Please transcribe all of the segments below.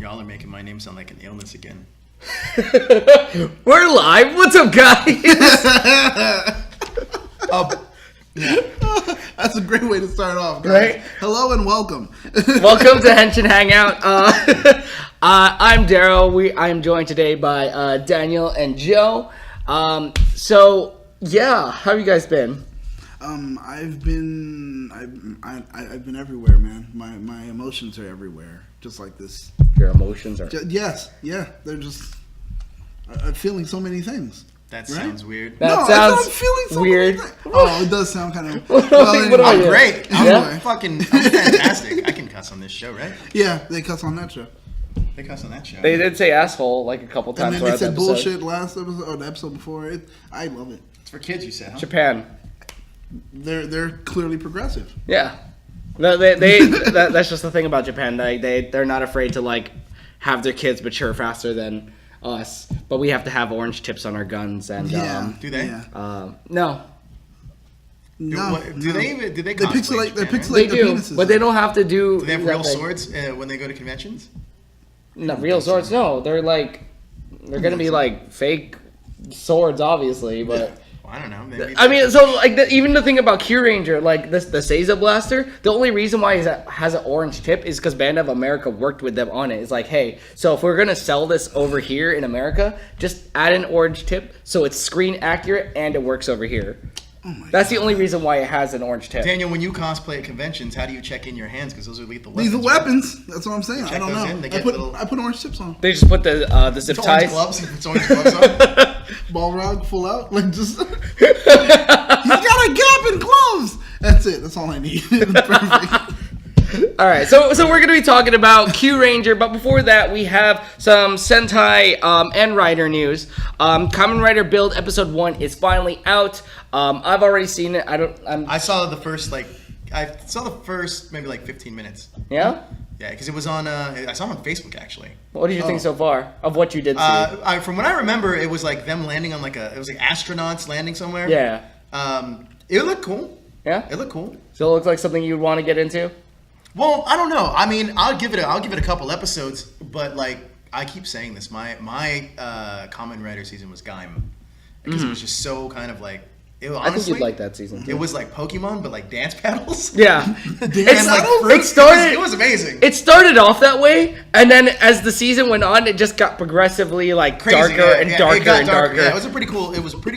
Y'all are making my name sound like an illness again. We're live. What's up, guys? Yeah. That's a great way to start off, guys. Right? Hello and welcome. Welcome to Henshin Hangout. I'm Darrel. I am joined today by Daniel and Joe. So yeah, how have you guys been? I've been everywhere, man. My emotions are everywhere, just like this. Your emotions are. Yes, yeah. They're just. I'm feeling so many things. That right? sounds weird. That sounds I'm feeling so weird. Many things. Oh, it does sound kind of. What Well, are I'm you? great. Yeah? I'm fantastic. I can cuss on this show, right? yeah, they cuss on that show. They cuss on that show. They did say asshole like a couple times. And then they said the episode. bullshit last episode or the episode before. I love it. It's for kids, you said, huh? Japan. They're clearly progressive. Yeah. No, that's just the thing about Japan. They're not afraid to like have their kids mature faster than us, but we have to have orange tips on our guns and do they? Yeah. No. Do they They cosplay pixelate. They Japan, pixelate They the do, penises. but they don't have to do. Do they have real that thing. swords when they go to conventions? Not real swords. No, they're gonna be like fake swords, obviously, but. Well, I don't know. Maybe I mean, so like even the thing about Kyuranger, like the Seiza blaster, the only reason why it has an orange tip is because Band of America worked with them on it. It's like, hey, so if we're gonna sell this over here in America, just add an orange tip so it's screen accurate and it works over here. That's the only reason why it has an orange tip. Daniel, when you cosplay at conventions, how do you check in your hands? Because those are lethal weapons. These are weapons. That's what I'm saying. Check I don't those know. in, they get little- I put orange tips on. They just put the zip It's orange ties. gloves. It's orange gloves on. Ball rag full out. Like just. He's got a gap in gloves. That's it. That's all I need. Perfect. All right, so we're gonna be talking about Kyuranger, but before that, we have some Sentai and Rider news. Kamen Rider Build Episode 1 is finally out. I've already seen it. I saw the first maybe like 15 minutes. Yeah. Yeah, because it was on. I saw it on Facebook actually. What did you think so far of what you did see? From what I remember, it was like them landing on it was like astronauts landing somewhere. Yeah. It looked cool. Yeah. It looked cool. So it looks like something you'd want to get into. Well, I don't know. I mean, I'll give it a couple episodes, but like I keep saying this, my Kamen Rider season was Gaim because it was just so kind of like. Honestly, I think you'd like that season too. It was like Pokemon, but like dance battles. Yeah. It was amazing. It started off that way, and then as the season went on, it just got progressively like Crazy, darker and darker and darker. Yeah, it was pretty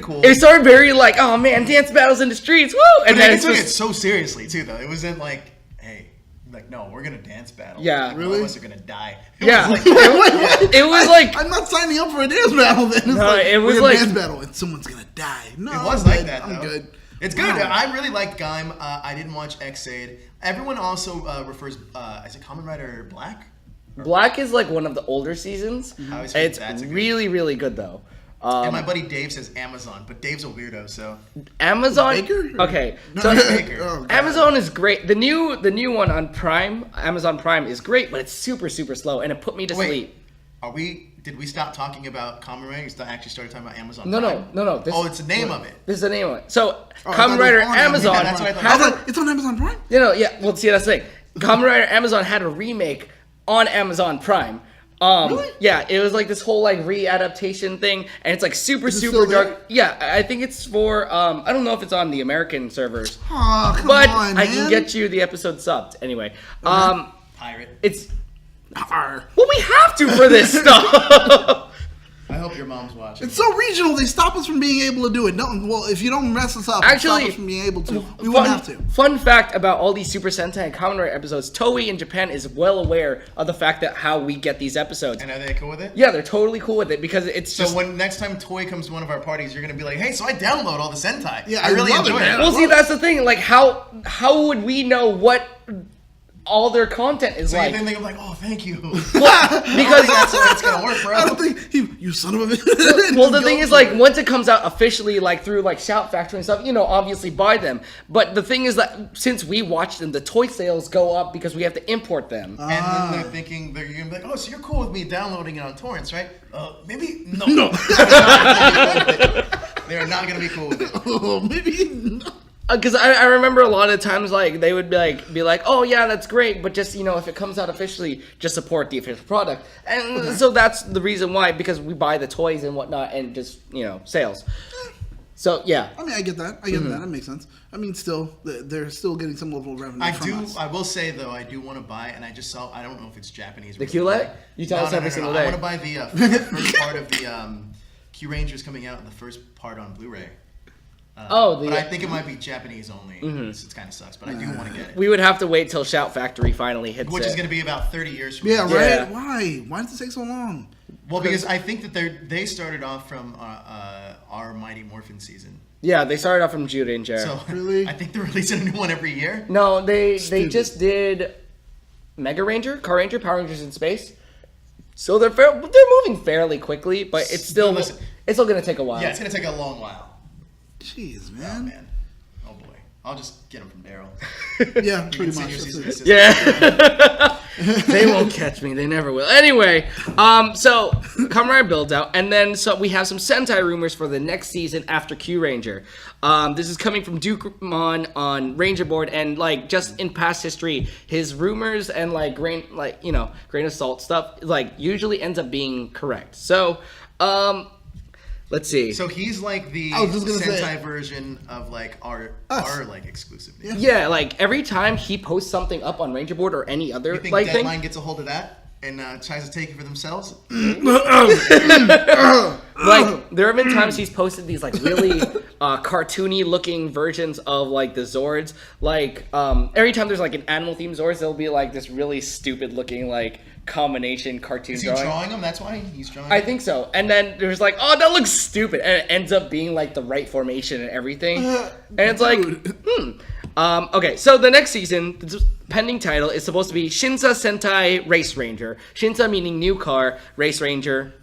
cool. It started very like, oh man, dance battles in the streets, woo! And But then they it's took just, it so seriously too, though. It wasn't like, hey, like no, we're gonna dance battle. Yeah. Like, Really? All of us are gonna die. Yeah. It it was like I'm not signing up for a dance battle. Then it's No, like, it was we're like- dance battle and someone's gonna die. No, It was I'm like good. that, though. I'm good. It's good. Wow. I really liked Gaim. I didn't watch X-Aid. Everyone also refers. Is it Kamen Rider Black? Black is like one of the older seasons. I always forget It's that's a good- really, really good though. And my buddy Dave says Amazon, but Dave's a weirdo, so. Amazon. Baker? Okay, No, so Baker. Oh, God. Amazon is great. The new one on Prime, Amazon Prime, is great, but it's super slow, and it put me to sleep. Did we stop talking about Kamen Rider? You actually started talking about Amazon No. Prime? This, It's the name of it. This is the name of it. So I thought Kamen it was Rider on Amazon. Yeah, that's what I thought. I was had like, it's on Amazon Prime. Well, see, that's the thing. Kamen Rider Amazon had a remake on Amazon Prime. Really? Yeah, it was like this whole like re-adaptation thing, and it's like super Is it still there? dark. Yeah, I think it's for I don't know if it's on the American servers, Oh, come but on, I man. can get you the episode subbed anyway. Pirate. It's Arr. well, we have to for this stuff. I hope your mom's watching. It's so regional. They stop us from being able to do it. No, well, if you don't mess us up, Actually, stop us from being able to. We won't have to. Fun fact about all these Super Sentai and Kamen Rider episodes: Toei in Japan is well aware of the fact that how we get these episodes. And are they cool with it? Yeah, they're totally cool with it because it's So just. when next time Toy comes to one of our parties, you're gonna be like, "Hey, so I download all the Sentai. Yeah, I I really love it, enjoy man. it." Well, see, that's the thing. Like, how would we know what all their content is So like? you think they're like, "Oh, thank you." Because That's how it's gonna work, bro. I don't think you son of a bitch. well, the thing is, like, once it comes out officially, like through like Shout Factory and stuff, obviously buy them. But the thing is that since we watch them, the toy sales go up because we have to import them. And then they're thinking they're gonna be like, "Oh, so you're cool with me downloading it on torrents, right?" Maybe no. No. They are not gonna be cool with it. Oh, maybe. Because I remember a lot of times, like, they would be like, oh, yeah, that's great, but just, if it comes out officially, just support the official product. And so that's the reason why, because we buy the toys and whatnot, and just, sales. So, yeah. I mean, I get that. That makes sense. I mean, still, they're still getting some level of revenue from us. I will say, though, I do want to buy, and I just saw, I don't know if it's Japanese. The Q-Leg? You tell us every single day. I want to buy the first part of the Kyurangers coming out, the first part on Blu-ray. But I think it might be Japanese only. It kind of sucks, but I do want to get it. We would have to wait till Shout Factory finally hits Which it. is going to be about 30 years from now. Yeah, right? Why? Why does it take so long? Well, because I think that they started off from our Mighty Morphin season. Yeah, they started off from Kyuranger. So Really? I think they're releasing a new one every year. No, they just did Mega Ranger, Car Ranger, Power Rangers in Space. So they're moving fairly quickly, but it's still going to take a while. Yeah, it's going to take a long while. Jeez, Oh, man. man. Oh, boy. I'll just get them from Darrel. Yeah, pretty much. That's it. Yeah. They won't catch me. They never will. Anyway, so Kamen Rider builds out, and then so we have some Sentai rumors for the next season after Kyuranger. This is coming from Dukemon on Ranger Board, and like just in past history, his rumors and like grain of salt stuff like usually ends up being correct. So, let's see. So he's like the Sentai version of like our like exclusive. Yeah, like every time he posts something up on Ranger Board or any other You think like Deadline thing, gets a hold of that and tries to take it for themselves? like there have been times he's posted these like really cartoony looking versions of like the Zords. Like every time there's like an animal themed Zords, there'll be like this really stupid looking like combination cartoon Is he drawing them? That's why he's drawing I them? think so. And then there's like, oh, that looks stupid. And it ends up being like the right formation and everything. And it's like, okay, so the next season, the pending title is supposed to be Shinsa Sentai Race Ranger. Shinsa meaning new car, Race Ranger.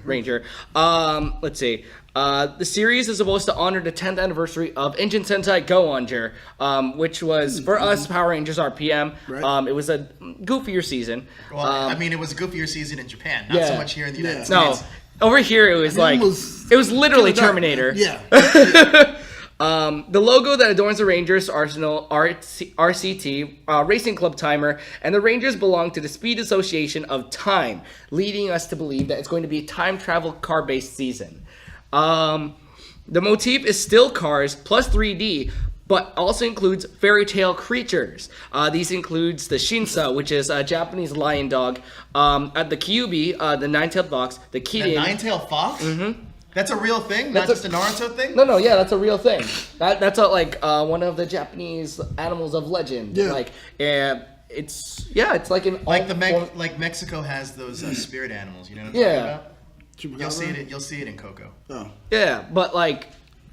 Ranger. Let's see. The series is supposed to honor the 10th anniversary of Henshin Sentai Kyuranger, which was, for us, Power Rangers RPM. Right. It was a goofier season. Well, I mean, it was a goofier season in Japan, not so much here in the United No, States. over here it was like, it was literally Terminator. Yeah. The logo that adorns the Rangers Arsenal RCT Racing Club timer, and the Rangers belong to the Speed Association of Time, leading us to believe that it's going to be a time travel car-based season. The motif is still cars plus 3D, but also includes fairy tale creatures. These includes the Shinsa, which is a Japanese lion dog, the Kyubi, the nine-tailed fox, the Kirin. The nine-tailed fox? Mm-hmm. That's a real thing, not just a Naruto thing? No, yeah, that's a real thing. That's one of the Japanese animals of legend. Yeah. Like, it's like an like Mexico has those spirit animals. You know what I'm talking about? You'll see it in Coco. Oh. Yeah, but like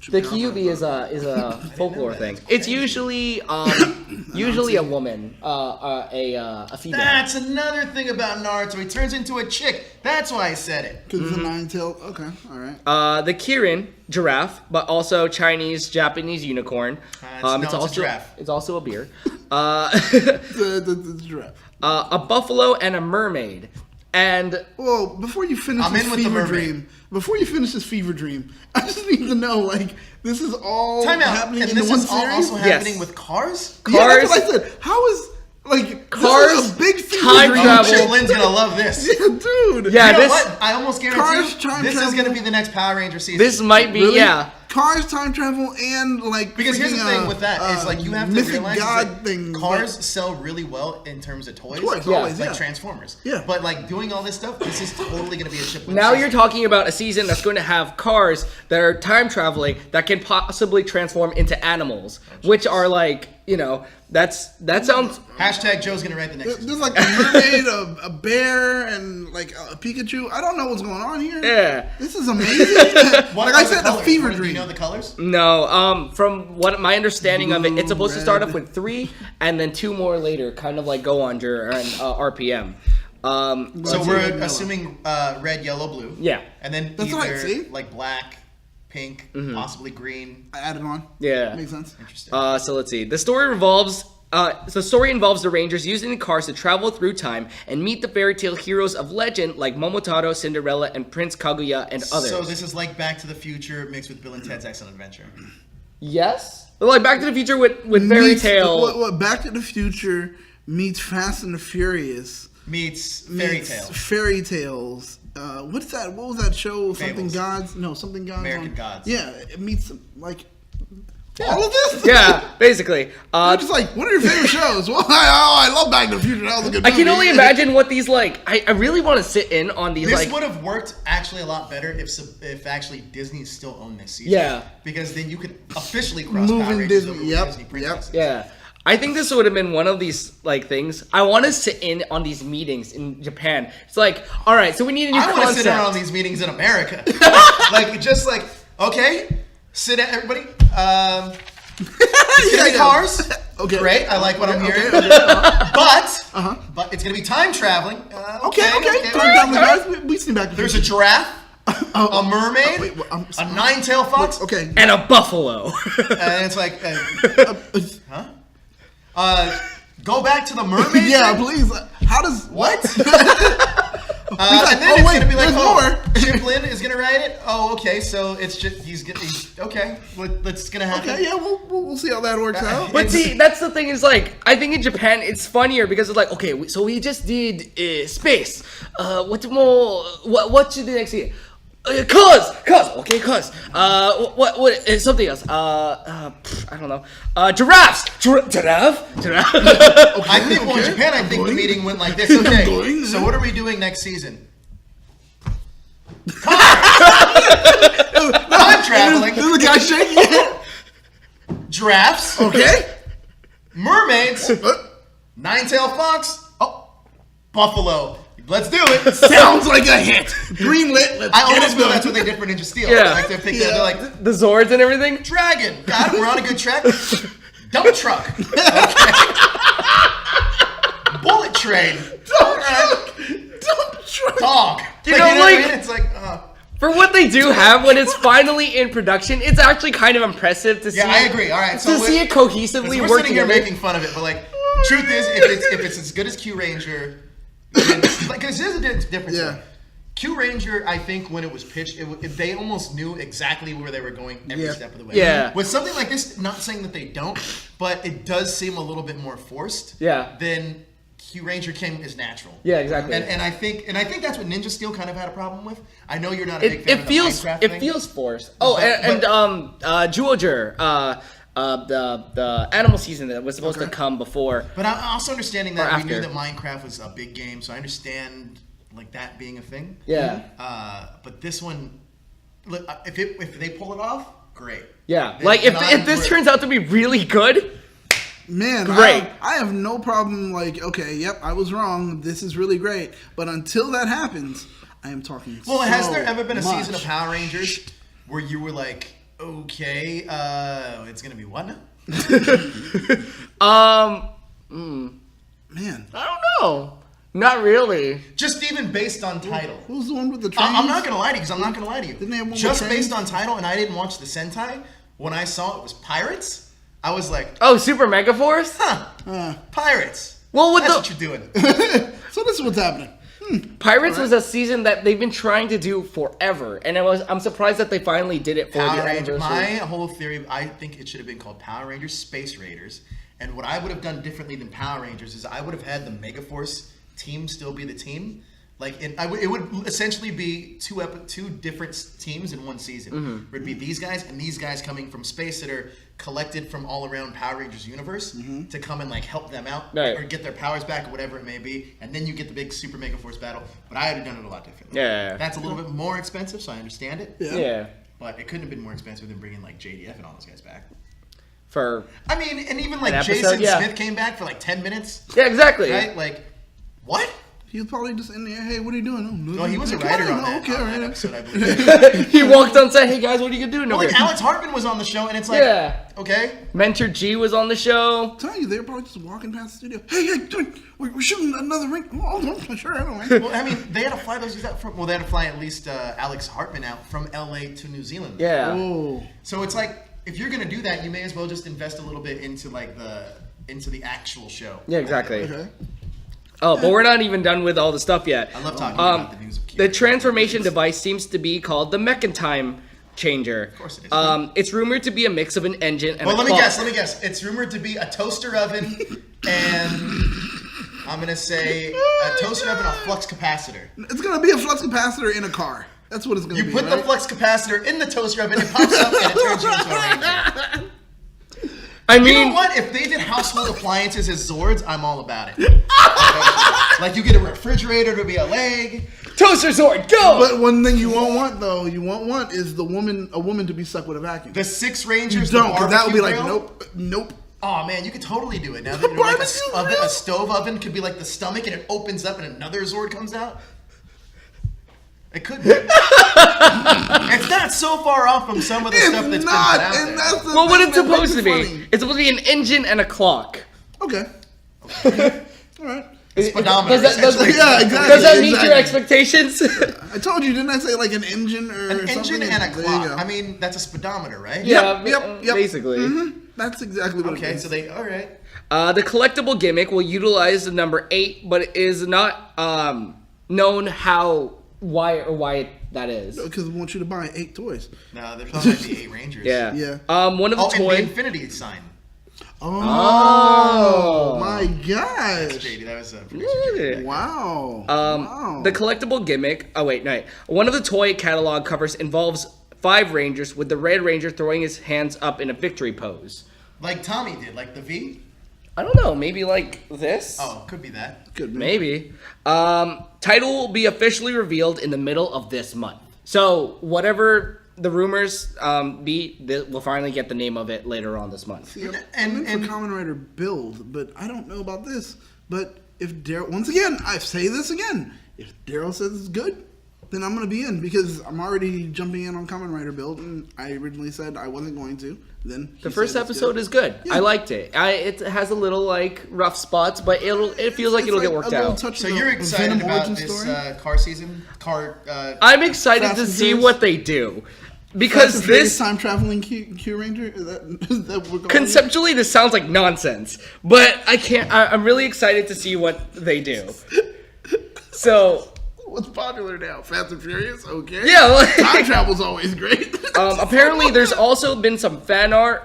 the Kyubi is a folklore thing. It's usually a woman, a female. That's another thing about Naruto. He turns into a chick. That's why I said it. Because it's a nine-tailed. Okay, all right. The Kirin, giraffe, but also Chinese, Japanese unicorn. It's a giraffe. It's also a beer. The giraffe. A buffalo and a mermaid. And well, before you finish before you finish this fever dream, I just need to know, like, this is all happening in the one series? Also happening with cars? Yeah, that's what I said. How is, like, cars, this is a big fever time dream. travel. Oh, Lynn's gonna love this. Yeah, dude. Yeah, You know what? I almost guarantee this is travel. gonna be the next Power Ranger season. This might be, Really? yeah. Cars, time travel, and like Because here's the thing with that is like you have to mythic realize god is that things, cars like, sell really well in terms of toys. always, like yeah. Transformers. Yeah. But like doing all this stuff, this is totally gonna be a chip. Now you're talking about a season that's going to have cars that are time traveling that can possibly transform into animals, which are like, that sounds. Hashtag Joe's gonna write the next. There's like a mermaid, a bear, and like a Pikachu. I don't know what's going on here. Yeah. This is amazing. Like I said, a fever Do dream. you know the colors? No, from what my understanding of it, it's supposed to start red. off with 3 and then 2 more later, kind of like Goanger and RPM. So we're assuming red, yellow, blue. Yeah. And then That's either right, see? like black, pink, possibly green. I added on. Yeah. Makes sense. Interesting. So let's see. The story involves the Rangers using the cars to travel through time and meet the fairy tale heroes of legend like Momotaro, Cinderella, and Prince Kaguya and others. So this is like Back to the Future mixed with Bill and Ted's Excellent Adventure. Yes. Like Back to the Future with Fairy Tale. What Back to the Future meets Fast and the Furious meets Fairy Tale. Fairy Tales. What's that? What was that show? Fables. Something Gods? No, Something Gods. American Gods. Yeah, it meets like all of this. Yeah, basically. I'm just like, what are your favorite shows? Well, I love Back to the Future. That was a good movie. I can only imagine what these like. I really want to sit in on these. This like, would have worked actually a lot better if actually Disney still owned this season. Yeah. Because then you could officially cross Moving Power Rangers Disney. over Yep, Disney princesses. Yeah. I think this would have been one of these like things. I want to sit in on these meetings in Japan. It's like, all right, so we need a new I want to concept. sit in on these meetings in America. like, okay, sit down, everybody. It's gonna be cars. Okay. Great. I like what I'm hearing. Okay. But it's gonna be time traveling. Okay. Okay. Time, guys. We seen Back to the There's a Future. giraffe, a mermaid, wait, a nine-tailed fox, Okay. And a buffalo. and it's like, go back to the mermaid. Yeah, thing? please. How does What? like, and then oh, it's wait, gonna be like, there's oh, Chip Lynn is gonna write it. Oh, okay, so it's just he's okay. That's gonna happen. Okay, yeah, we'll see how that works out. But see, that's the thing is like, I think in Japan it's funnier because it's like, okay, so we just did space. What more? What should the next year? Cause, what, something else, I don't know, giraffes, giraffe? I think, well, in Japan, I think the meeting went like this. Okay, going. so what are we doing next season? Time traveling, There's a guy shaking. giraffes, Okay. mermaids, nine-tailed fox, buffalo. Let's do it. Sounds like a hit. Greenlit. Let's I get almost it feel done. that's what they did for Ninja Steel. Yeah. Like they're like, The Zords and everything? dragon. Got it. We're on a good track. Dump truck. Okay. Bullet train. Dump truck. Dog. You know, what I like- mean? It's like, For what they do have when it's finally in production, it's actually kind of impressive to see. yeah, I agree. All right, so To see it cohesively we're work sitting here together. making fun of it, but like, truth is, if it's as good as Kyuranger, because there's a difference. Yeah. Though. Kyuranger, I think when it was pitched, they almost knew exactly where they were going every Yeah. step of the way. Yeah. With something like this, not saying that they don't, but it does seem a little bit more forced. Yeah. Than Kyuranger came as natural. Yeah, exactly. And I think that's what Ninja Steel kind of had a problem with. I know you're not a big It, fan it of feels the Minecraft it thing. feels forced. Oh, But- Zyuohger, the animal season that was supposed to come before. But I'm also understanding that Or we knew after. that Minecraft was a big game, so I understand like that being a thing. Yeah. But this one, look, if they pull it off, great. Yeah, Then- like then if this turns out to be really good, Man, Great. I have no problem. Like, okay, yep, I was wrong. This is really great. But until that happens, I am talking. Well, so has there ever been a much. season of Power Rangers where you were like, okay, it's gonna be what now? Man, I don't know. Not really. Just even based on title. who's the one with the trains? I'm not gonna lie to you because I'm not gonna lie to you. Didn't they have one with Just trains? based on title, and I didn't watch the Sentai. When I saw it was pirates, I was like, Oh, Super Mega Force? pirates. Well, with That's the what you're doing. So this is what's happening. Pirates was a season that they've been trying to do forever, and I'm surprised that they finally did it for Power the Rangers. anniversary. My whole theory, I think it should have been called Power Rangers Space Raiders. And what I would have done differently than Power Rangers is I would have had the Megaforce team still be the team. Like it would essentially be two different teams in one season. Mm-hmm. It would be these guys and these guys coming from space that are collected from all around Power Rangers universe to come and like help them out Right. or get their powers back or whatever it may be. And then you get the big Super Megaforce battle. But I would have done it a lot differently. Yeah. That's a little bit more expensive, so I understand it. Yeah. But it couldn't have been more expensive than bringing like JDF and all those guys back. For I mean, and even like An episode, Jason yeah. Smith came back for like 10 minutes, yeah, exactly. right? Like, what? He was probably just in there. Hey, what are you doing? Oh, No, he was a writer on that, Okay, on all that right. episode, I believe. He walked on set. Hey guys, what are you gonna do? Well, like Alex Hartman was on the show, and it's like, Yeah. okay, Mentor G was on the show. I'm telling you, they were probably just walking past the studio. Hey, dude, we're shooting another ring. Oh, sure, I don't know. well, I mean, they had to fly those out from. Well, they had to fly at least Alex Hartman out from LA to New Zealand. Yeah. Oh, So it's like, if you're gonna do that, you may as well just invest a little bit into like into the actual show. Yeah, exactly. okay. Oh, but we're not even done with all the stuff yet. I love talking about the news of The Kyoto. transformation device seems to be called the Mechantime changer. Of course it is. It's rumored to be a mix of an engine and Well, a let me clock. guess. It's rumored to be a toaster oven and I'm gonna say a toaster oven, a flux capacitor. It's gonna be a flux capacitor in a car. That's what it's gonna be. You put right? the flux capacitor in the toaster oven, it pops up and it turns you into a ranger. I You mean, know what? If they did household appliances as Zords, I'm all about it. Like you get a refrigerator to be a leg. toaster sword, go! But one thing you won't want though, is a woman to be stuck with a vacuum. The 6 You Rangers. don't, because that would be like grill. nope. Oh man, you could totally do it now that you're like Barbecue a grill? stove oven could be like the stomach and it opens up and another Zord comes out. It could be. It's not so far off from some of the stuff that's not, been put out and there. that's the Well, what thing it's that makes supposed to it be? funny. It's supposed to be an engine and a clock. Okay. All right. Speedometer, Does essentially. Yeah, exactly. Does that meet your expectations? I told you, didn't I say like an engine or An engine something? and a There you clock. go. I mean, that's a speedometer, right? Yeah, Yep. basically. Mm-hmm. That's exactly what it Okay, is. so they all right. The collectible gimmick will utilize the number 8, but it is not known why that is. Because we want you to buy 8 toys. No, there's not like the 8 Rangers. Yeah. Yeah. One of the Oh, and the toy. Infinity sign. Oh my gosh. JD, that was a producer. Yeah. Wow. Wow. The collectible gimmick. Oh wait, no. One of the toy catalog covers involves 5 Rangers, with the Red Ranger throwing his hands up in a victory pose. Like Tommy did, like the V. I don't know. Maybe like this. Oh, could be that. Good man. Maybe. Title will be officially revealed in the middle of this month. So whatever the rumors we'll finally get the name of it later on this month. See, I'm And- in for Kamen Rider build, but I don't know about this. But if Darrel, once again, I say this again, if Darrel says it's good, then I'm gonna be in because I'm already jumping in on Kamen Rider build, and I originally said I wasn't going to. Then The first episode is good. Yeah. I liked it. It has a little like rough spots, but it feels like it'll get worked out. So you're excited about this car season? I'm excited Fast to and see Furious? what they do. Because this time traveling Kyuranger is that we're going conceptually this sounds like nonsense, but I'm really excited to see what they do. So what's popular now? Fast and Furious, okay. yeah, like, Time travel's always great. apparently there's also been some fan art,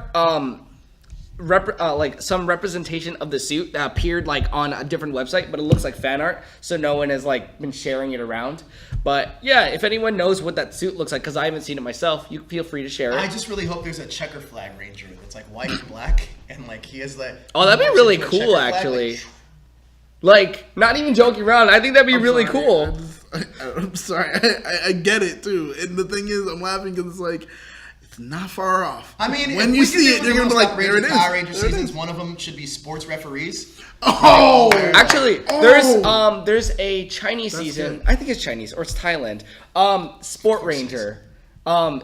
like some representation of the suit that appeared like on a different website, but it looks like fan art, so no one has like been sharing it around. But yeah, if anyone knows what that suit looks like, because I haven't seen it myself, you feel free to share it. I just really hope there's a checker flag Ranger that's like white and black, and like he has that. Oh, that'd be really checker cool, flag, actually. Like, not even joking around. I think that'd be really cool. I'm sorry. I get it too, and the thing is, I'm laughing because it's like it's not far off. I mean, when if you we see could it, do you're gonna be Little like, Stop there it is. Power Ranger There it seasons. is. One of them should be sports referees. Oh, Actually, there's a Chinese That's season. good. I think it's Chinese or it's Thailand. Sport Ranger.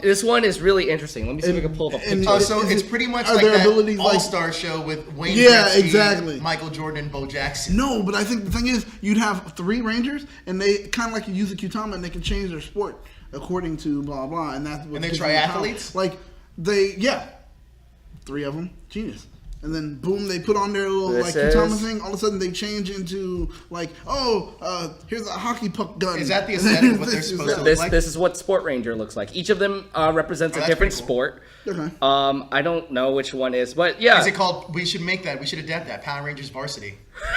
This one is really interesting. Let me see if I can pull up a And- picture. Oh, so Is it's it- pretty much are like their that abilities like- All-Star show with Wayne Yeah, Gretzky, exactly. Michael Jordan, Bo Jackson. no, but I think the thing is, you'd have 3 Rangers, and they kind of like you use a Qtama, and they can change their sport according to blah blah, and that's what. And they're gives them the power. triathletes? Like 3 of them, genius. And then boom, they put on their little This like Qtama is- thing. All of a sudden, they change into like, here's a hockey puck gun. Is that the aesthetic of what they're This is supposed to that. look This like? this is what Sport Ranger looks like. Each of them represents Oh, a that's different pretty cool. sport. Okay. I don't know which one is, but yeah. Is it called? We should make that. We should adapt that. Power Rangers Varsity.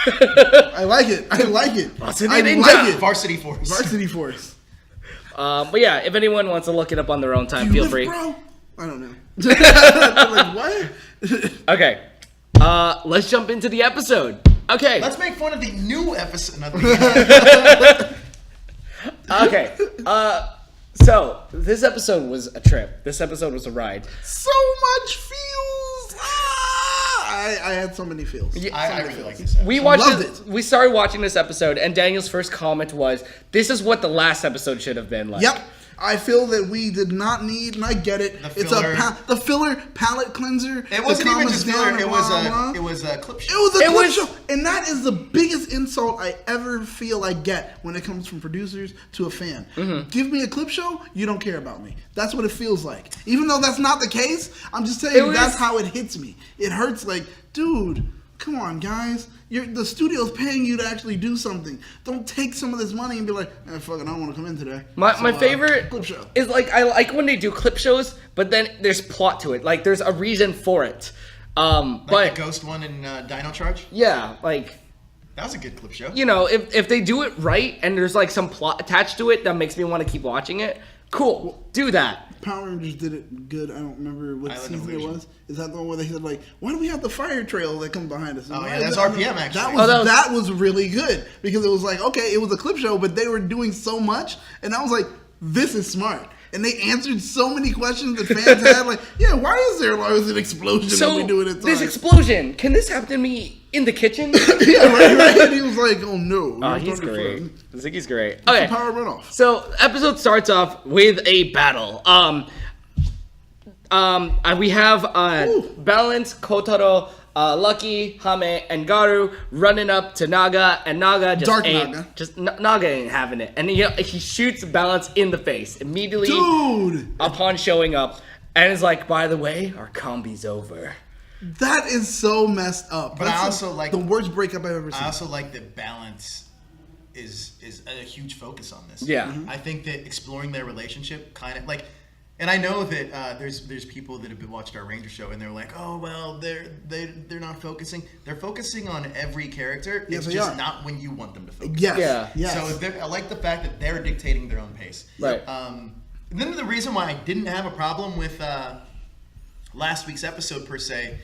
I like it. I like it. Varsity I Ninja. like it. Varsity Force. Varsity Force. But yeah, if anyone wants to look it up on their own time, You feel live, free. bro? I don't know. Like what? Okay. Let's jump into the episode. Okay. Let's make fun of the new episode. Not the Okay. So this episode was a trip. This episode was a ride. So much feels. I had so many feels. I really like this. We watched Loved it. it. We started watching this episode, and Daniel's first comment was, "This is what the last episode should have been like." Yep. I feel that we did not need, and I get it. The It's filler. the filler palette cleanser. It wasn't that even calms just us filler. down It and was blah, blah, a. blah. It was a clip show. It was a It clip was- show, and that is the biggest insult I ever feel I get when it comes from producers to a fan. Mm-hmm. Give me a clip show, you don't care about me. That's what it feels like. Even though that's not the case, I'm just telling It you was- that's how it hits me. It hurts like, dude, come on, guys. the studio's paying you to actually do something. Don't take some of this money and be like, fuck it, I don't want to come in today. My favorite clip show is like, I like when they do clip shows, but then there's plot to it. Like there's a reason for it. Like but the Ghost one in Dino Charge? yeah, like, That was a good clip show. you know, if they do it right and there's like some plot attached to it that makes me want to keep watching it, cool, do that. Power Rangers did it good. I don't remember what Island of season it Illusion. was. Is that the one where they said like, why do we have the fire trail that comes behind us? Oh, Why yeah, is that's that- RPM, actually. That was really good because it was like, okay, it was a clip show, but they were doing so much, and I was like, this is smart. And they answered so many questions that fans had, like, yeah, why is there always an explosion when we do it this inside? explosion, can this happen to me in the kitchen? Yeah, right. And he was like, oh no. Oh, you're he's talking great. fun. I think he's great. The Okay, power runoff. so episode starts off with a battle. We have Balance, Kotaro, Lucky, Hame, and Garu running up to Naga, and Naga just Dark ain't, Naga. Naga ain't having it, and he shoots Balance in the face immediately Dude, upon showing up, and is like, by the way, our combi's over. that is so messed up. But That's I also like the worst breakup I've ever seen. I also like that Balance is a huge focus on this. Yeah. I think that exploring their relationship kind of like, and I know that there's people that have been watched our Ranger show and they're like, oh well, they're not focusing. They're focusing on every character. Yes, It's they just are. not when you want them to focus. Yes. Yeah. Yes. So I like the fact that they're dictating their own pace. Right. And then the reason why I didn't have a problem with last week's episode per se,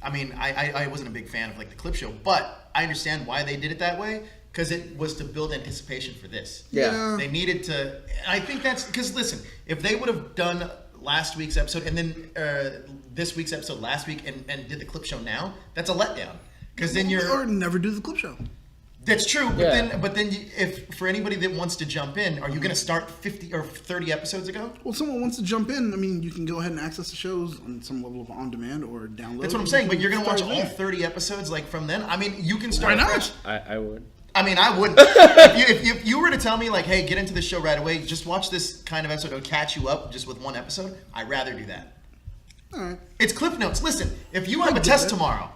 I mean, I wasn't a big fan of like the clip show, but I understand why they did it that way because it was to build anticipation for this. Yeah. They needed to. I think that's because listen, if they would have done last week's episode and then this week's episode last week and did the clip show now, that's a letdown. Because then you're Or never do the clip show. That's true, but Yeah. then if for anybody that wants to jump in, are you going to start 50 or 30 episodes ago? Well, if someone wants to jump in, I mean, you can go ahead and access the shows on some level of on demand or download. That's what I'm saying. But you're going to watch Start all there. 30 episodes like from then. I mean, you can start. Why not? I would. I mean, I wouldn't. if you were to tell me like, hey, get into the show right away, just watch this kind of episode, it'll catch you up just with one episode. I'd rather do that. All right. It's Cliff Notes. Listen, if you have a get test it. tomorrow,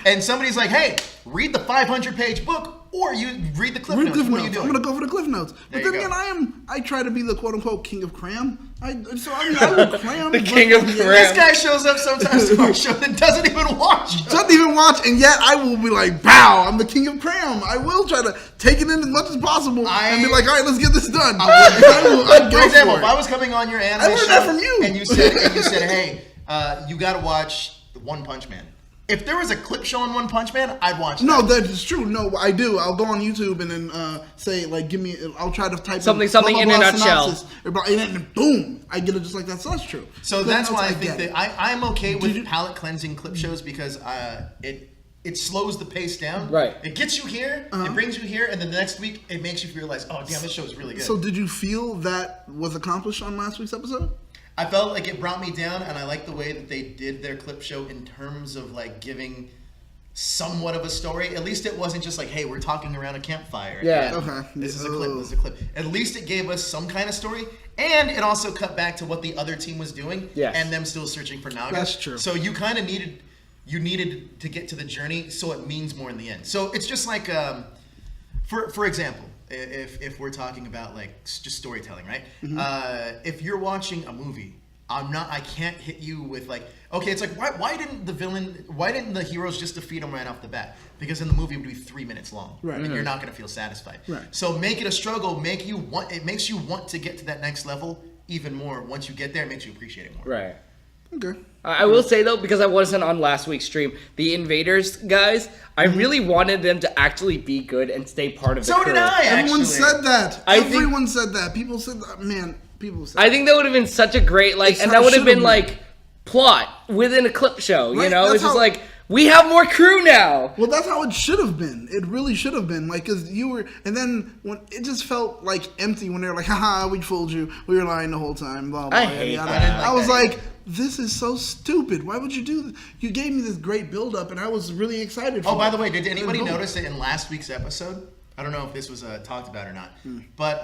and somebody's like, hey, read the 500-page book, or you read the Cliff Read Notes. Cliff What are Notes. you I'm doing? gonna go for the Cliff Notes. There But you then go. again, I try to be the quote unquote king of cram. I will cram. The king of This cram. guy shows up sometimes to our show that doesn't even watch. Doesn't even watch, and yet I will be like, "Bow! I'm the king of cram." I will try to take it in as much as possible and be like, "All right, let's get this done." I'd For go example, for if it. I was coming on your anime I learned show that from you. and you said, hey, you got to watch One Punch Man. If there was a clip show on One Punch Man, I'd watch No, that. that is true. No, I do. I'll go on YouTube and then say like, give me. I'll try to type Something in, blah, blah, in a blah, nutshell. synopsis, and then boom, I get it just like that. So that's true. So Cliff that's Notes, why I get think it. that I'm okay with palate cleansing clip shows because it slows the pace down. Right. It gets you here, it brings you here, and then the next week it makes you realize, oh damn, this show is really good. So did you feel that was accomplished on last week's episode? I felt like it brought me down, and I like the way that they did their clip show in terms of like giving somewhat of a story. At least it wasn't just like, hey, we're talking around a campfire. Yeah. and Okay. This is a clip. This is a clip. At least it gave us some kind of story, and it also cut back to what the other team was doing, Yes. and them still searching for Naga. That's true. So you kind of needed to get to the journey, so it means more in the end. So it's just like, for example, if we're talking about like just storytelling, right? If you're watching a movie, I can't hit you with like, okay, it's like why didn't the heroes just defeat him right off the bat? Because in the movie it would be 3 minutes long, Right. and you're not going to feel satisfied. Right. So make it a struggle. It makes you want to get to that next level even more. Once you get there, it makes you appreciate it more. Right. Okay. I will say though, because I wasn't on last week's stream, the Invaders guys, I really wanted them to actually be good and stay part of the So crew. did I. Everyone actually. said that. I think- Everyone said that. People said that. Man, people said I think that would have been such a great It's and how that it would have been should've like plot within a clip show. You Right, know, that's it's just how- like we have more crew now. Well, that's how it should have been. It really should have been. Like, cause you were, and then when it just felt like empty when they were like, haha, we fooled you. We were lying the whole time. Blah, blah, I yada, hate yada. that. I was that like, this is so stupid. Why would you do this? You gave me this great build up and I was really excited for Oh, by it. the way, did anybody Boom. notice that in last week's episode? I don't know if this was talked about or not, but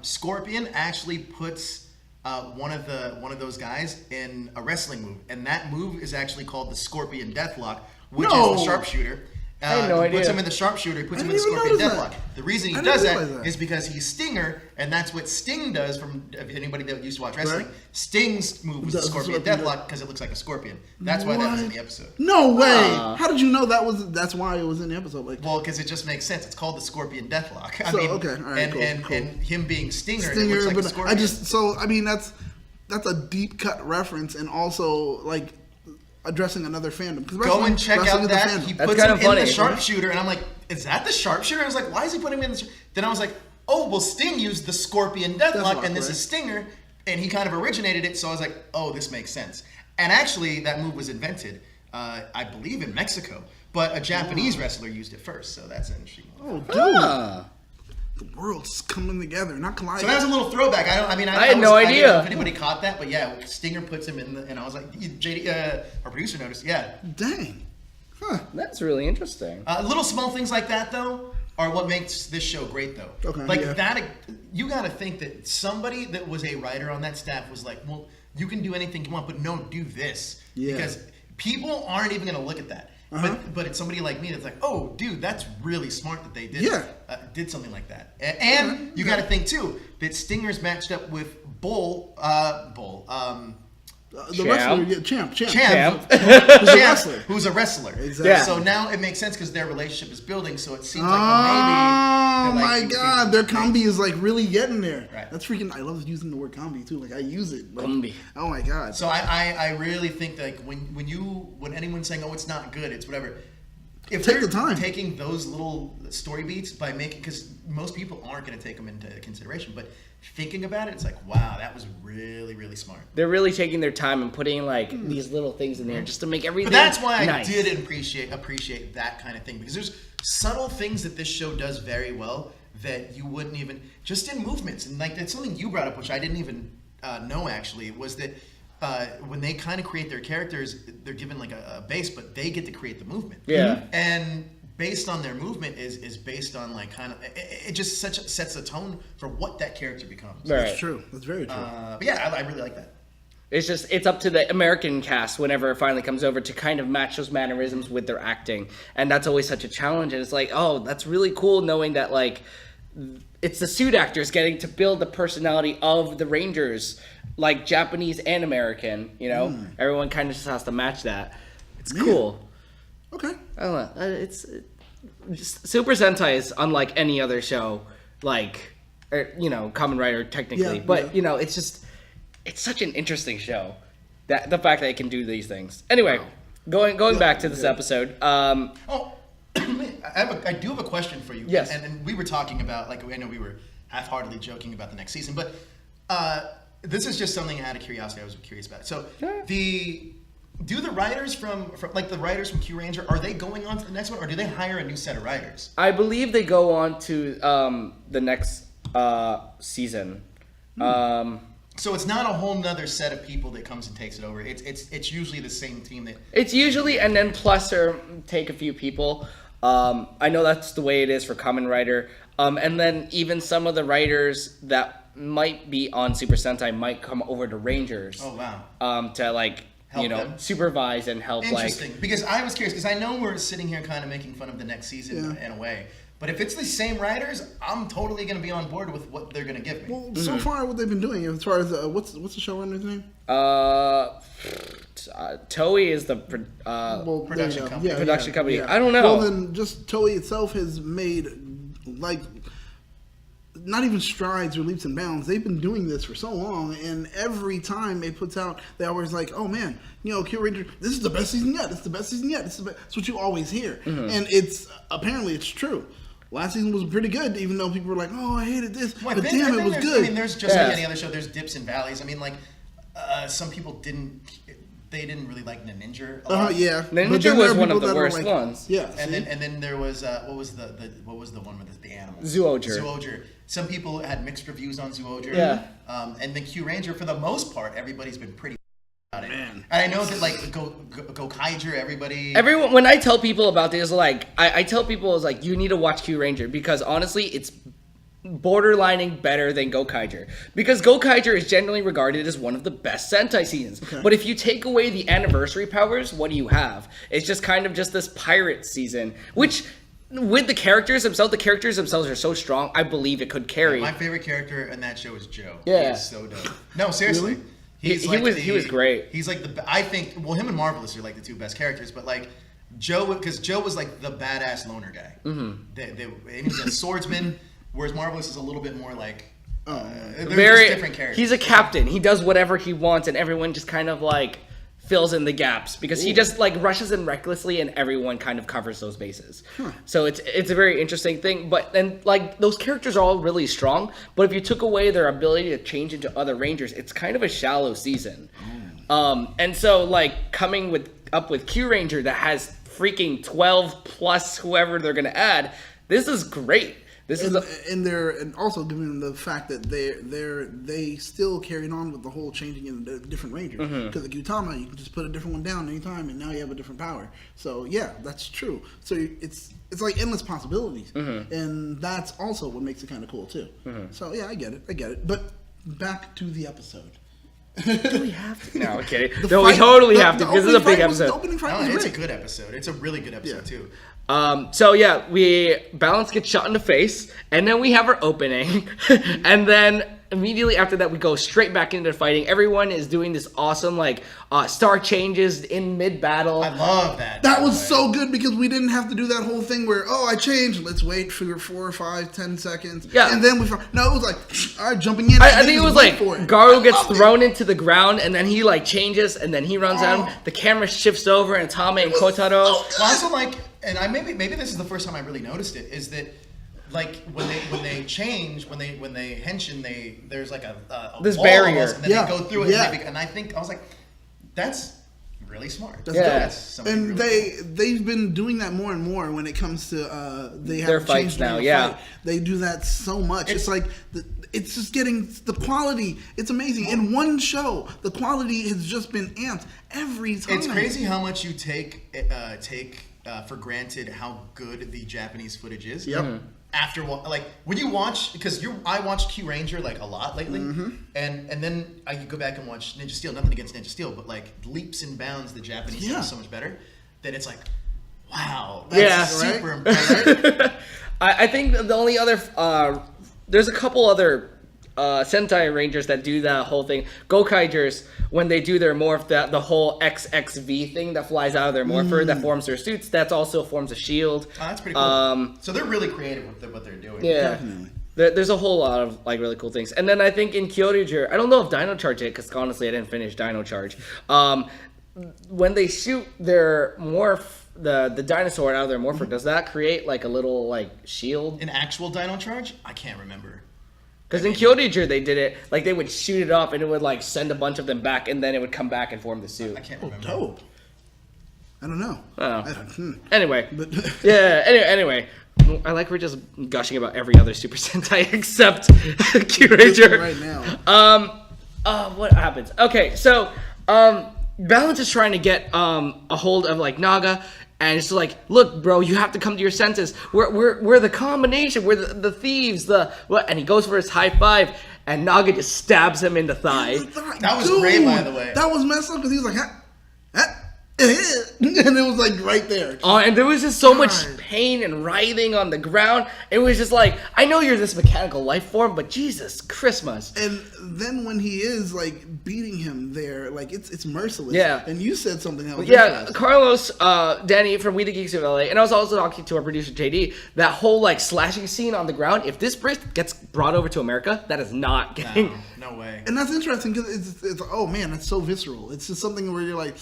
Scorpion actually puts one of those guys in a wrestling move, and that move is actually called the Scorpion Deathlock, which No. is the sharpshooter. I had no He puts idea. him in the sharpshooter. He puts I him in the didn't even Scorpion notice Deathlock. that. The reason he I does didn't that realize that. is because he's Stinger, and that's what Sting does. From anybody that used to watch wrestling, Right. Sting's move was the Does the Scorpion Scorpion Deathlock because it looks like a scorpion. That's why that was in What? the episode. No way! How did you know that's why it was in the episode? Like, Well, because it just makes sense. It's called the Scorpion Deathlock. I So, mean, okay, all right, and, cool. and him being Stinger, it Stinger, looks like a but scorpion. that's a deep cut reference, and also like addressing another fandom. 'Cause Go wrestling- and check wrestling out is a that. fandom. He That's puts kind him of in funny. the sharpshooter, and I'm like, is that the sharpshooter? I was like, why is he putting him in the? Then I was like, oh, well, Sting used the Scorpion Deathlock, and this right. is Stinger, and he kind of originated it. So I was like, oh, this makes sense. And actually, that move was invented, I believe, in Mexico, but a Japanese wrestler used it first. So that's interesting. Oh, dude, Ah. the world's coming together, not colliding. So that was a little throwback. I had no I didn't know idea. if anybody caught that, but yeah, Stinger puts him in the, and I was like, JD, our producer noticed. Yeah, Dang. Huh. That's really interesting. little small things like that though are what makes this show great though. Okay, like yeah. that, you got to think that somebody that was a writer on that staff was like, well, you can do anything you want, but no, do this Yeah. because people aren't even going to look at that. But it's somebody like me that's like, oh, dude, that's really smart that they did Yeah. did something like that. And you got to think too that Stinger's matched up with The Champ. wrestler, yeah, champ. Champ. who's a wrestler. Exactly. Yeah. So now it makes sense because their relationship is building. So it seems like Oh maybe. my god, their combi is like really getting there. Right. That's freaking. I love using the word combi too. Like I use it. Like, Combi. Oh my god. So I really think that like when anyone's saying, oh, it's not good, it's whatever. If Take they're the time. taking those little story beats by making, because most people aren't going to take them into consideration, but thinking about it, it's like, wow, that was really, really smart. They're really taking their time and putting like these little things in there just to make everything. But that's why nice. I did appreciate that kind of thing, because there's subtle things that this show does very well that you wouldn't even, just in movements, and like that's something you brought up, which I didn't even know actually, was that when they kind of create their characters, they're given like a base, but they get to create the movement. Yeah. And based on their movement is based on like kind of it just sets a tone for what that character becomes. Right. That's true. That's very true. But yeah, I really like that. It's up to the American cast whenever it finally comes over to kind of match those mannerisms with their acting, and that's always such a challenge. And it's like, oh, that's really cool knowing that like it's the suit actors getting to build the personality of the Rangers, like Japanese and American. You know, everyone kind of just has to match that. It's cool. Okay. I don't know. Just, Super Sentai is unlike any other show, like, Kamen Rider technically, Yeah, but yeah. it's such an interesting show. That the fact that it can do these things. Anyway, going back to this episode. Oh, I do have a question for you. Yes. And we were talking about, like, I know we were half-heartedly joking about the next season, but this is just something out of curiosity I was curious about. So, do the writers from like the writers from Kyuranger, are they going on to the next one, or do they hire a new set of writers? I believe they go on to the next season. So it's not a whole nother set of people that comes and takes it over. It's usually the same team that. It's usually, and then plus or take a few people. I know that's the way it is for Kamen Rider. And then even some of the writers that might be on Super Sentai might come over to Rangers. Oh wow. To like Help them. supervise and help. Interesting, because I was curious, because I know we're sitting here kind of making fun of the next season in a way, but if it's the same writers, I'm totally going to be on board with what they're going to give me. Well, so far what they've been doing as far as what's the showrunner's name? Toei is the Well, production there you go. company. Production company. I don't know. Well, then just Toei itself has made like not even strides or leaps and bounds. They've been doing this for so long, and every time it puts out, they always like, oh man, Kyuranger, this is the best season yet. This is the best season yet. That's what you always hear, and apparently it's true. Last season was pretty good, even though people were like, oh, I hated this, Well, but I think damn, it was there's- good. I mean, there's just like any other show. There's dips and valleys. I mean, like some people didn't really like Ninja. a lot. Yeah. But Ninja then was there are one of people the that are worst like- ones. Yeah. And see? then there was what was the one with the animals? Zoojer. Some people had mixed reviews on Zoojer. Yeah. And then Kyuranger, for the most part, everybody's been pretty about it. Man. And I know that like Go Kaiger, everybody. Everyone, when I tell people about this, like I tell people is like you need to watch Kyuranger because honestly, it's borderlining better than Gokaiger, because Gokaiger is generally regarded as one of the best Sentai seasons. Okay. But if you take away the anniversary powers, what do you have? It's just kind of just this pirate season, which with the characters themselves are so strong. I believe it could carry. My favorite character in that show is Joe. Yeah. He's so dope. No, seriously. Really? He was great. He's like I think, well, him and Marvelous are like the two best characters, but like Joe, because Joe was like the badass loner guy. Mm-hmm. And he was a swordsman, whereas Marvelous is a little bit more like they're just different characters. He's a captain. He does whatever he wants, and everyone just kind of like fills in the gaps because he just like rushes in recklessly, and everyone kind of covers those bases. So it's a very interesting thing. But then like those characters are all really strong, but if you took away their ability to change into other Rangers, it's kind of a shallow season. And so like coming up with Kyuranger that has freaking 12 plus whoever they're gonna add, this is great. And also given the fact that they still carried on with the whole changing into different Rangers, because the Gutama, you can just put a different one down anytime, and now you have a different power. So yeah, that's true. So it's like endless possibilities, and that's also what makes it kind of cool too. So yeah, I get it. But back to the episode. Do we have to? No, okay. No, we totally have to because this is a big episode. It's a good episode. It's a really good episode too. So yeah, Balance gets shot in the face, and then we have our opening, and then immediately after that we go straight back into fighting. Everyone is doing this awesome like star changes in mid battle. I love that. That was so good because we didn't have to do that whole thing where I changed. Let's wait for 4 or 5, 10 seconds. Yeah, and then it was like all right, jumping in. I think it was like Garu gets thrown into the ground, and then he like changes, and then he runs out. The camera shifts over, and Tame and Kotaro. Well, also like. And maybe this is the first time I really noticed it, is that like when they change, when they henshin, there's like a this wall barrier, almost, and then they go through it, and I was like, that's really smart. And they've been doing that more and more when it comes to they have their fights now. Yeah, they do that so much. It's like it's just getting the quality. It's amazing. In one show, the quality has just been amped every time. It's crazy how much you take for granted how good the Japanese footage is. Yep. After like when you watch, because I watched Kyuranger like a lot lately, and then I could go back and watch Ninja Steel. Nothing against Ninja Steel, but like leaps and bounds, the Japanese stuff is so much better. That it's like, wow, that's super impressive. I think the only other there's a couple other Sentai Rangers that do that whole thing. Gokaigers, when they do their morph, the whole XXV thing that flies out of their morpher that forms their suits, that's also forms a shield. Oh, that's pretty cool. So they're really creative with what they're doing. Yeah. Definitely. There's a whole lot of like really cool things. And then I think in Kyuranger, I don't know if Dino Charge yet, because honestly I didn't finish Dino Charge. When they shoot their morph, the dinosaur out of their morpher, does that create like a little like shield? An actual Dino Charge? I can't remember. Because in Kyuranger they did it, like they would shoot it up and it would like send a bunch of them back, and then it would come back and form the suit. I can't remember. Dope. I don't know. Anyway. Anyway. I like we're just gushing about every other Super Sentai except Kyuranger. Right now. What happens? Okay, so Balance is trying to get a hold of like Naga. And it's like, look, bro, you have to come to your senses. We're the combination. We're the thieves. And he goes for his high five, and Naga just stabs him in the thigh. That was great, by the way. That was messed up because he was like, and it was like right there. And there was just so much pain and writhing on the ground. It was just like, I know you're this mechanical life form, but Jesus Christmas. And then when he is like beating him there, like it's merciless. Yeah. And you said something else. Yeah, Carlos, Danny from We the Geeks of LA, and I was also talking to our producer JD. That whole like slashing scene on the ground. If this gets brought over to America, that is not getting. No way. And that's interesting because it's oh man, that's so visceral. It's just something where you're like,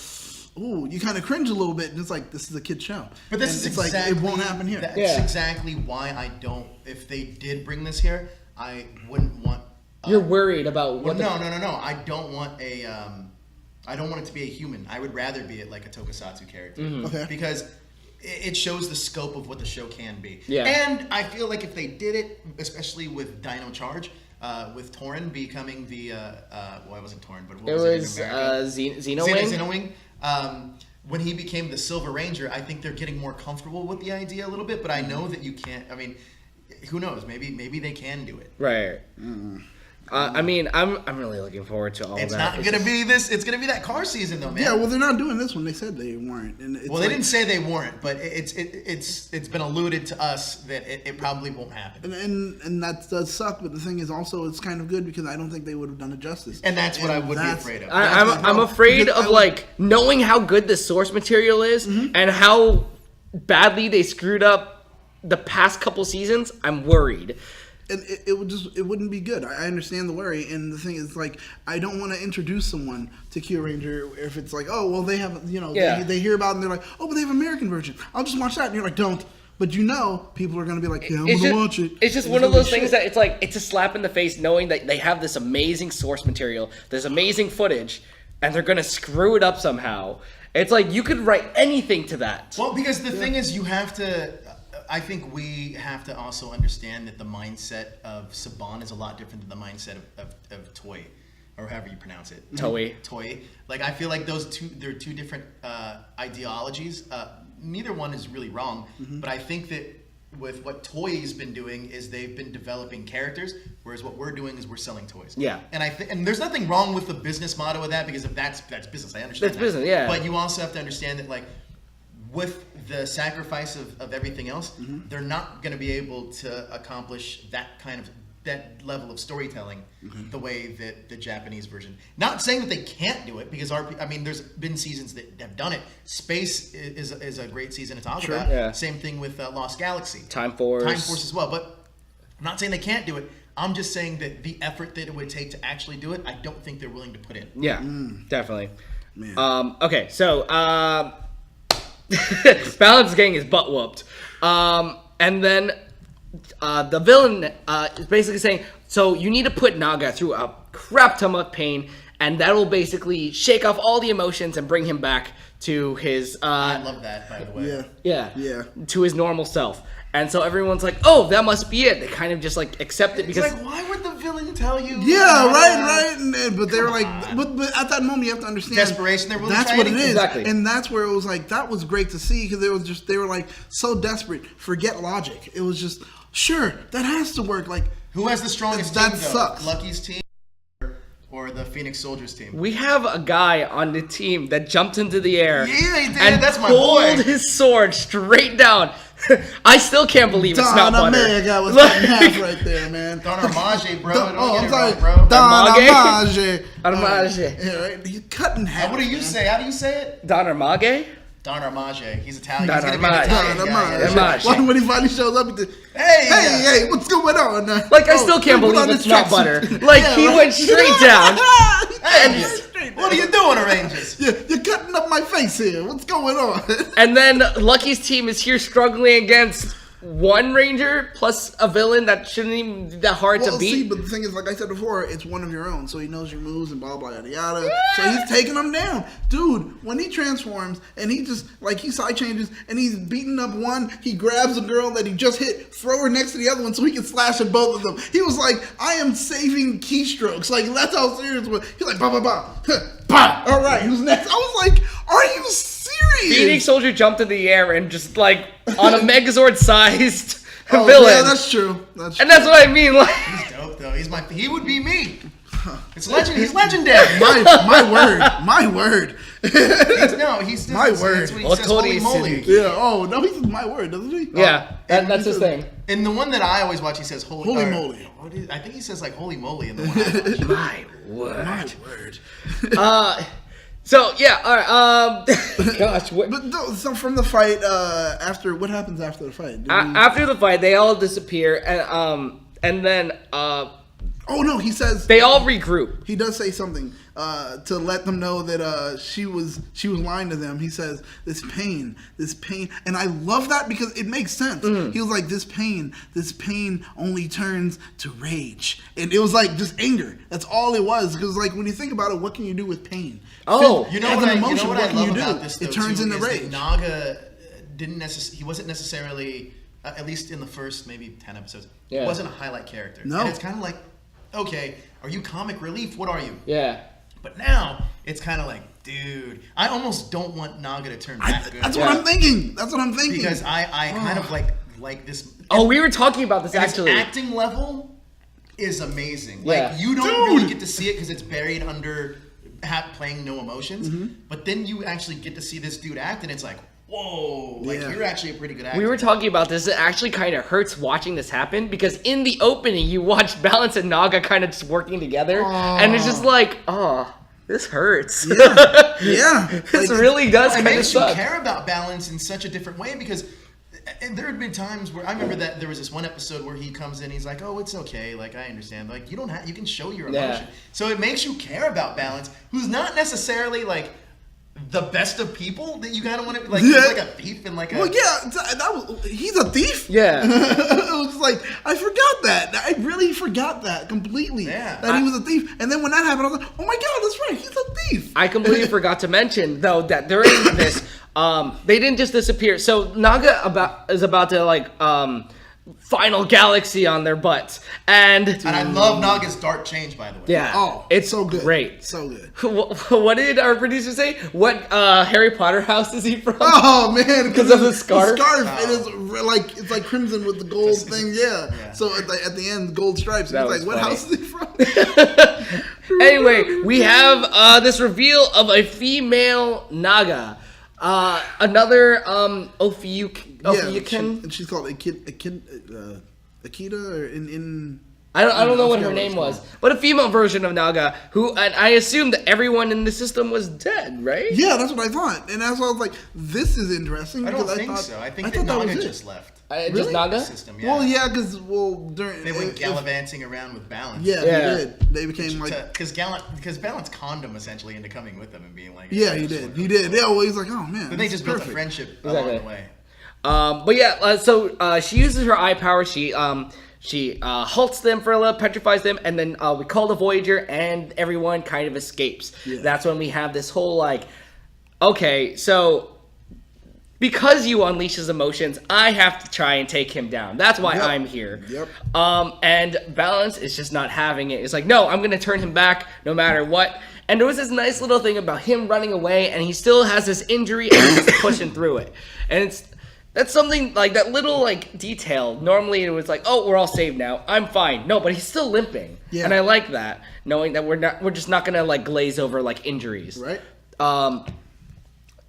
ooh, you kind of cringe a little bit, and it's like, this is a kid's show. But this is exactly, like, it won't happen here. That's exactly why I don't, if they did bring this here, I wouldn't want... You're worried about what... No. I don't want I don't want it to be a human. I would rather be it like a tokusatsu character. Okay. Because it shows the scope of what the show can be. Yeah. And I feel like if they did it, especially with Dino Charge, with Torin becoming the... well, it wasn't Torin, but what was it in America? Xenowing. When he became the Silver Ranger, I think they're getting more comfortable with the idea a little bit, but I know that you can't, I mean, who knows? Maybe they can do it. Right. I mean, I'm really looking forward to all It's that. not gonna be this. It's gonna be that car season though, man. Yeah, well, they're not doing this one. They said they weren't. And it's Well, they didn't say they weren't, but it's been alluded to us that it probably won't happen. And that does suck. But the thing is, also, it's kind of good because I don't think they would have done it justice. And that's what I would be afraid of. I'm afraid of like knowing how good the source material is and how badly they screwed up the past couple seasons. I'm worried. And it wouldn't be good. I understand the worry, and the thing is, like, I don't want to introduce someone to Kyuranger if it's like, oh, well, they have, they hear about it and they're like, oh, but they have American version. I'll just watch that, and you're like, don't. But people are gonna be like, yeah, I'm gonna watch it. It's just one of those things that it's like it's a slap in the face knowing that they have this amazing source material, this amazing footage, and they're gonna screw it up somehow. It's like you could write anything to that. Well, because the thing is, you have to. I think we have to also understand that the mindset of Saban is a lot different than the mindset of Toy, or however you pronounce it. Toei. Like, I feel like they're two different ideologies. Neither one is really wrong, but I think that with what Toei's been doing is they've been developing characters, whereas what we're doing is we're selling toys. Yeah. And and there's nothing wrong with the business model of that, because if that's business, I understand. That's business, yeah. But you also have to understand that, like, with the sacrifice of everything else, they're not going to be able to accomplish that level of storytelling the way that the Japanese version. Not saying that they can't do it, because there's been seasons that have done it. Space is a great season to talk about. Yeah. Same thing with Lost Galaxy. Time Force as well. But I'm not saying they can't do it. I'm just saying that the effort that it would take to actually do it, I don't think they're willing to put in. Yeah, definitely. Man. Okay, so Balance getting his butt whooped. And then the villain is basically saying, so you need to put Naga through a crap ton of pain, and that'll basically shake off all the emotions and bring him back to his... I love that, by the way. Yeah. To his normal self. And so everyone's like, oh, that must be it. They kind of just like accept it because... It's like, why would the villain tell you? Yeah, right. But they were like, but at that moment you have to understand desperation. They're really that's what it is, exactly. And that's where it was like that was great to see because they were like so desperate. Forget logic. It was just sure that has to work. Like who has the strongest that team? Though? Sucks. Lucky's team or the Phoenix Soldiers team? We have a guy on the team that jumped into the air. Yeah, he did. And That's my boy. pulled his sword straight down. I still can't believe it's not butter. Don Armage was cutting half right there, man. Don Armage, bro. I'm sorry, bro. Don Armage. Armage. Yeah, right. He's cutting half. What do you say? How do you say it? Don Armage? Don Armage. He's Italian. Don He's gonna be an Armage. Italian Don guy. Armage. When he finally shows up, he's hey, what's going on? Like, I still can't believe it's not butter. Like, he went straight down. Hey, what are you doing, Rangers? You're cutting up my face here. What's going on? And then Lucky's team is here struggling against one ranger plus a villain that shouldn't even be that hard to beat. See, but the thing is, like I said before, it's one of your own, so he knows your moves and blah blah yada yada. So he's taking them down, dude. When he transforms and he just like he side changes and he's beating up one, he grabs a girl that he just hit, throw her next to the other one so he can slash at both of them. He was like, I am saving keystrokes. Like that's how serious it was. He's like, bah bah bah, bah. All right, who's next? I was like, are you serious? Phoenix Soldier jumped in the air and just like on a Megazord-sized Oh, villain. yeah, that's true. And that's what I mean. Like, He's dope though. He would be me. It's legend. He's legendary. My word. He's my that's word. what he says, holy moly. Yeah. Oh no, he says my word, doesn't he? yeah, that's his thing. In the one that I always watch, he says holy moly. I think he says like holy moly in the one I watch. My word. My word. So yeah, all right. Gosh, so from the fight, after what happens after the fight? After the fight, they all disappear, and then oh no, he says they all regroup. He does say something to let them know that she was lying to them. He says this pain, and I love that because it makes sense. He was like this pain only turns to rage, and it was like just anger. That's all it was. Because like when you think about it, what can you do with pain? Oh, you know what I love do? about this? Though, it turns into rage. Naga he wasn't necessarily, at least in the first maybe 10 episodes, he wasn't a highlight character. No, and it's kind of like, okay, are you comic relief? What are you? Yeah. But now it's kind of like, dude, I almost don't want Naga to turn back good. That's what I'm thinking. Because I kind of like like this. Oh, we were talking about this and actually. his acting level is amazing. Yeah. Like you don't really get to see it because it's buried under playing no emotions. But then you actually get to see this dude act, and it's like, whoa, like you're actually a pretty good actor. We were talking about this. It actually kind of hurts watching this happen because in the opening, you watch Balance and Naga kind of just working together, and it's just like, oh, this hurts. Yeah. This really does It kind of makes you suck. care about Balance in such a different way because and there had been times where I remember that there was this one episode where he comes in, he's like, "Oh, it's okay. Like I understand. Like you don't have, you can show your emotion." Yeah. So it makes you care about Balance, who's not necessarily like the best of people that you kind of want to like. He's like a thief and like a. Well, yeah, he's a thief. Yeah. It was like I forgot that. I really forgot that completely. Yeah. That he was a thief. And then when that happened, I was like, oh my god, that's right. He's a thief. I completely forgot to mention though that during this, they didn't just disappear. So Naga is about to like final galaxy on their butts, and I love Naga's dark change, by the way. yeah, Oh, it's so good. great. So good. What did our producer say? What Harry Potter house is he from? Oh man, Because of the scarf? The scarf. Oh. It is like it's like crimson with the gold thing. Yeah. Yeah. So at the end, gold stripes. That It's was like, what funny. house is he from? Anyway, we have this reveal of a female Naga. Another Ophiuken. And she's called Akita, or in. I don't know what I her forget name what it's was, but a female version of Naga who, and I assumed that everyone in the system was dead, right? Yeah, that's what I thought, and that's why I was like, "This is interesting." I don't because think so. I think thought that Naga was it. just left Just Really? Naga? the system. Yeah. Well, yeah, because during They went gallivanting around with Balance. Yeah, Yeah. they did. They became like. Because Balance conned him essentially into coming with them and being like. Yeah, he did. He did. Yeah, well, he's like, oh man. Then they this just is built a perfect. friendship Exactly. along the way. But yeah, so she uses her eye power. She halts them for a little, petrifies them, and then we call the Voyager, and everyone kind of escapes. Yeah. That's when we have this whole like, okay, so because you unleash his emotions, I have to try and take him down. That's why Yep. I'm here. Yep. And Balance is just not having it. It's like, no, I'm gonna turn him back no matter what. And there was this nice little thing about him running away, and he still has this injury, and he's just pushing through it. And that's something like that little like detail. Normally it was like, oh, we're all saved now. I'm fine. No, but he's still limping. Yeah. And I like that, knowing that we're just not gonna like glaze over like injuries. Right.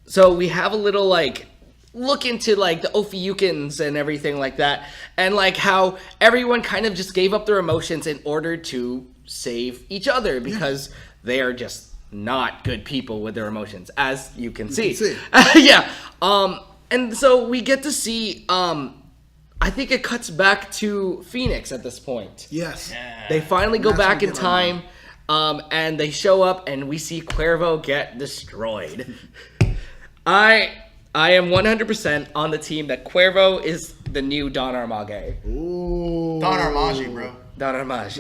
So we have a little like look into like the Ophiukens and everything like that, and like how everyone kind of just gave up their emotions in order to save each other because they are just not good people with their emotions, as you can see. Yeah. And so we get to see. I think it cuts back to Phoenix at this point. Yes. They finally go That's back what we in get time, and they show up, and we see Cuervo get destroyed. I am 100% on the team that Cuervo is the new Don Armage. Ooh. Don Armage, bro. Don Armage.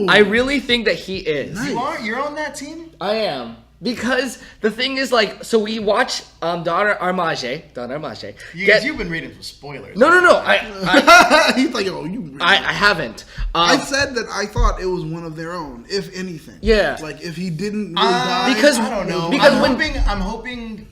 I really think that he is. Nice. You're on that team? I am. Because the thing is, like, so we watch Don Armage. You've been reading some spoilers. No. He's like, oh, you. Really I haven't. I said that I thought it was one of their own, if anything. Yeah. Like if he didn't really die. because- I don't know. because I'm hoping.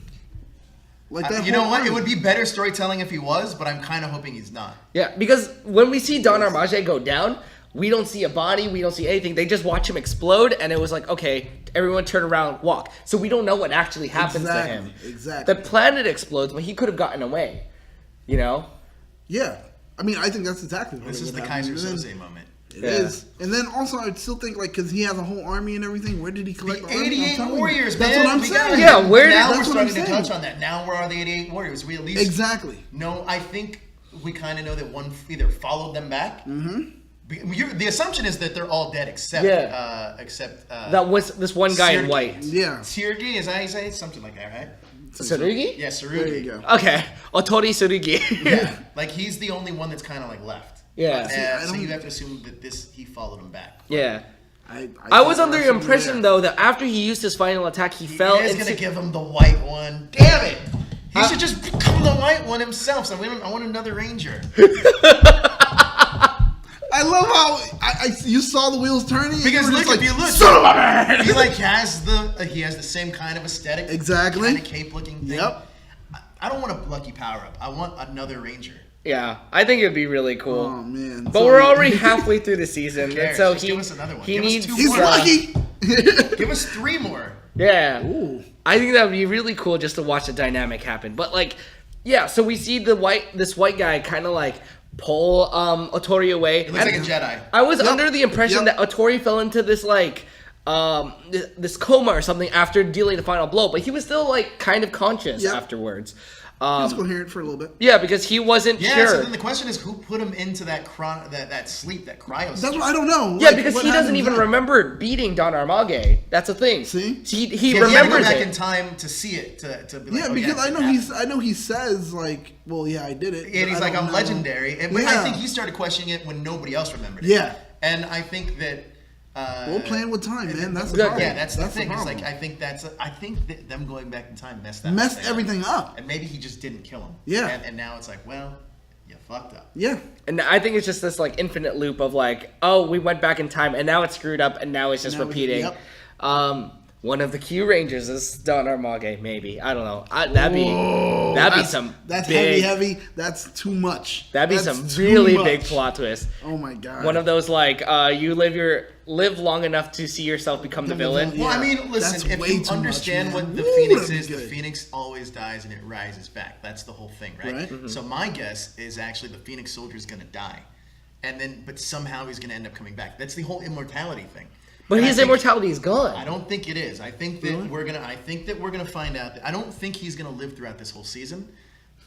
like that. You know whole what? army. It would be better storytelling if he was, but I'm kind of hoping he's not. Yeah, because when we see Don Armage go down, we don't see a body, we don't see anything. They just watch him explode, and it was like, okay, everyone turn around, walk. So we don't know what actually happens to him. Exactly. The planet explodes, but he could have gotten away. You know? Yeah. I mean, I think that's exactly what This it is would the happen. Kaiser And then- Soze moment. It is. And then also, I'd still think, like, because he has a whole army and everything, where did he collect The the army? I'm 88 telling you. Warriors, That's man. what I'm We gotta- saying. Yeah, where now did- we're That's what I'm starting to saying. touch on that. Now where are the 88 Warriors? We at least Exactly. No, I think we kind of know that one either followed them back. Mm-hmm. The assumption is that they're all dead except That was this one guy in Tsurugi. white. Yeah. Tsurugi, is that how you say it? Something like that, right? Tsurugi? Yeah, Tsurugi. There you go. Okay. Otori Tsurugi. Yeah, like he's the only one that's kind of like left. Yeah. So you have to assume that he followed him back. Yeah. I was thought under the that's impression, there. though, that after he used his final attack, he fell He is into... gonna give him the white one. Damn it! He should just become the white one himself. So I want another ranger. I love how you saw the wheels turning. Because and you look, were if just you look, son of a man! he like has the same kind of aesthetic, Exactly. kind of cape looking thing. Yep. I don't want a lucky power up. I want another ranger. Yeah, I think it'd be really cool. Oh man! But we're already halfway through the season, and so Just give us another one. he Give us needs. two He's more. lucky. Give us 3 more. Yeah, Ooh. I think that would be really cool just to watch the dynamic happen. But like, yeah, so we see this white guy kind of like pull Otori away. It looks like a Jedi. I was under the impression that Otori fell into this like this coma or something after dealing the final blow, but he was still like kind of conscious afterwards. He's coherent for a little bit. Yeah, because he wasn't Yeah, sure. so then the question is, who put him into that that sleep, that cryo That's sleep? what I don't know. Yeah, Like, because what he doesn't happens even then? remember beating Don Armage. That's the thing. See? He Yeah, he had to go remembers back it. in time to see it, to be like, Yeah, oh, because I know happened. I know he says like, well, yeah, I did it. And but he's I like, don't I'm know. legendary. And but Yeah. I think he started questioning it when nobody else remembered it. Yeah. And I think that. We're playing with time, man. That's the Yeah, problem. Yeah, that's the thing. It's problem. like I think that them going back in time messed everything up. And maybe he just didn't kill him. Yeah. And now it's like, well, you fucked up. Yeah. And I think it's just this like infinite loop of like, oh, we went back in time and now it's screwed up and now it's just repeating. Yep. One of the Kyurangers is Don Armage, maybe. I don't know. That'd be some That's big, heavy. That's too much. That'd be That's some too really much. big plot twist. Oh my god. One of those like you live long enough to see yourself become the villain. Yeah. Well, I mean, listen, That's if way you too understand much, what man. the Woo, Phoenix that'd be is, the good. Phoenix always dies and it rises back. That's the whole thing, right? Right. Mm-hmm. So my guess is actually the Phoenix soldier is going to die. But somehow he's going to end up coming back. That's the whole immortality thing. But And I his think- immortality is gone. I don't think it is. I think that we're gonna find out. I don't think he's gonna live throughout this whole season.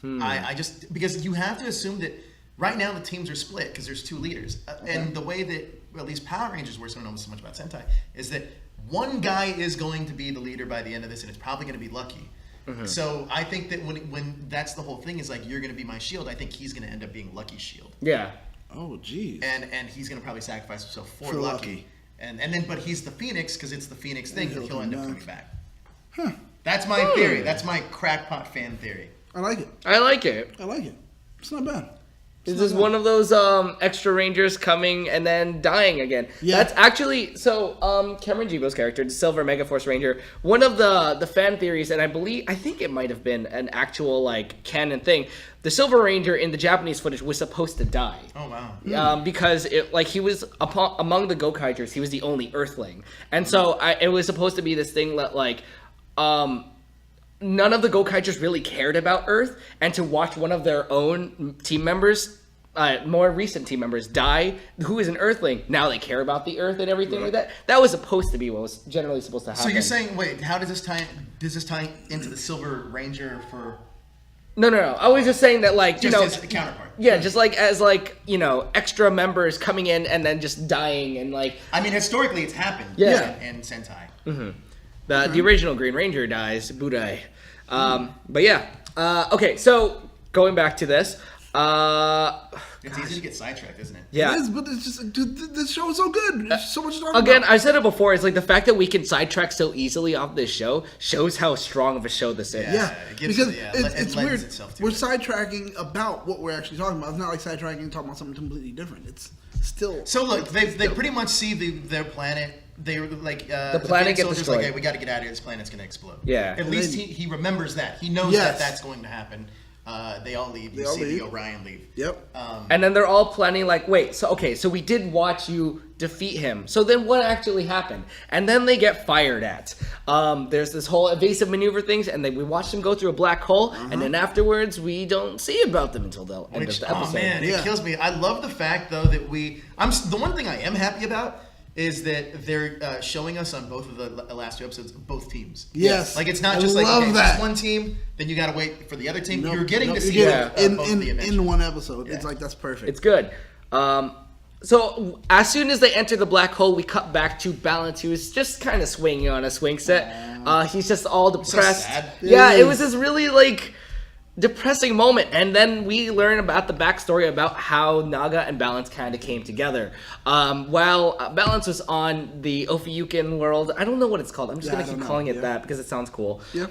I just because you have to assume that right now the teams are split because there's 2 leaders, and the way that at least Power Rangers works, I don't know so much about Sentai, is that one guy is going to be the leader by the end of this, and it's probably going to be Lucky. So I think that when that's the whole thing is like, you're going to be my shield. I think he's going to end up being Lucky's shield, Yeah. Oh jeez. and he's going to probably sacrifice himself for For Lucky. Lucky. And then, but he's the Phoenix because it's the Phoenix thing that he'll he'll end up come coming back. Huh. That's my theory. That's my crackpot fan theory. I like it. I like it. I like it. It's not bad. This is one of those extra Rangers coming and then dying again. Yeah. That's actually so. Cameron Jibo's character, the Silver Megaforce Ranger, one of the fan theories, and I think it might have been an actual like canon thing. The Silver Ranger in the Japanese footage was supposed to die. Oh wow. Because he was among the Gokaigers, he was the only Earthling, and so it was supposed to be this thing that like, none of the Gokaigers really cared about Earth, and to watch one of their own team members, more recent team members, die, who is an Earthling, now they care about the Earth and everything like that. That was supposed to be what was generally supposed to happen. So you're saying, wait, how does this tie? Does this tie into the Silver Ranger for No. I was just saying that, like, just his counterpart? Yeah, just like as like extra members coming in and then just dying and like. I mean, historically, it's happened. Yeah. In Sentai. The original Green Ranger dies, Budai. But yeah. Okay, so going back to this. It's easy to get sidetracked, isn't it? Yeah. It is, but it's just, dude, this show is so good. There's so much to talk Again, about. I said it before. It's like the fact that we can sidetrack so easily off this show shows how strong of a show this is. Yeah, it gives because it- yeah, it's, it it's lends weird. itself to We're it. sidetracking about what we're actually talking about. It's not like sidetracking and talking about something completely different. It's still. So look, they pretty much see their planet. They were like the planet Phoenix get soldiers destroyed. Like, hey, we got to get out of here. This planet's gonna explode. Yeah. At least he remembers that. He knows Yes. that that's going to happen. They all leave. You all see leave. the Orion leave. Yep. And then they're all planning like, wait, so we did watch you defeat him. So then what actually happened? And then they get fired at. There's this whole evasive maneuver things, and we watch them go through a black hole, and then afterwards we don't see about them until the end of the episode. Oh man, Yeah. it kills me. I love the fact though that the one thing I am happy about is that they're showing us on both of the last 2 episodes both teams. Yes. Like it's not I just like love okay, that. just one team, then you got to wait for the other team. Nope, You're getting nope, to you see get it both the adventures. in one episode. It's Yeah. like that's perfect. It's good. So as soon as they enter the black hole, we cut back to Balance, who is just kind of swinging on a swing set. He's just all depressed. sad. Yeah, It it is. was this really like depressing moment, and then we learn about the backstory about how Naga and Balance kind of came together. While Balance was on the Ophiuken world, I don't know what it's called. I'm just Yeah, gonna I don't keep know. calling it Yeah. that because it sounds cool. Yeah.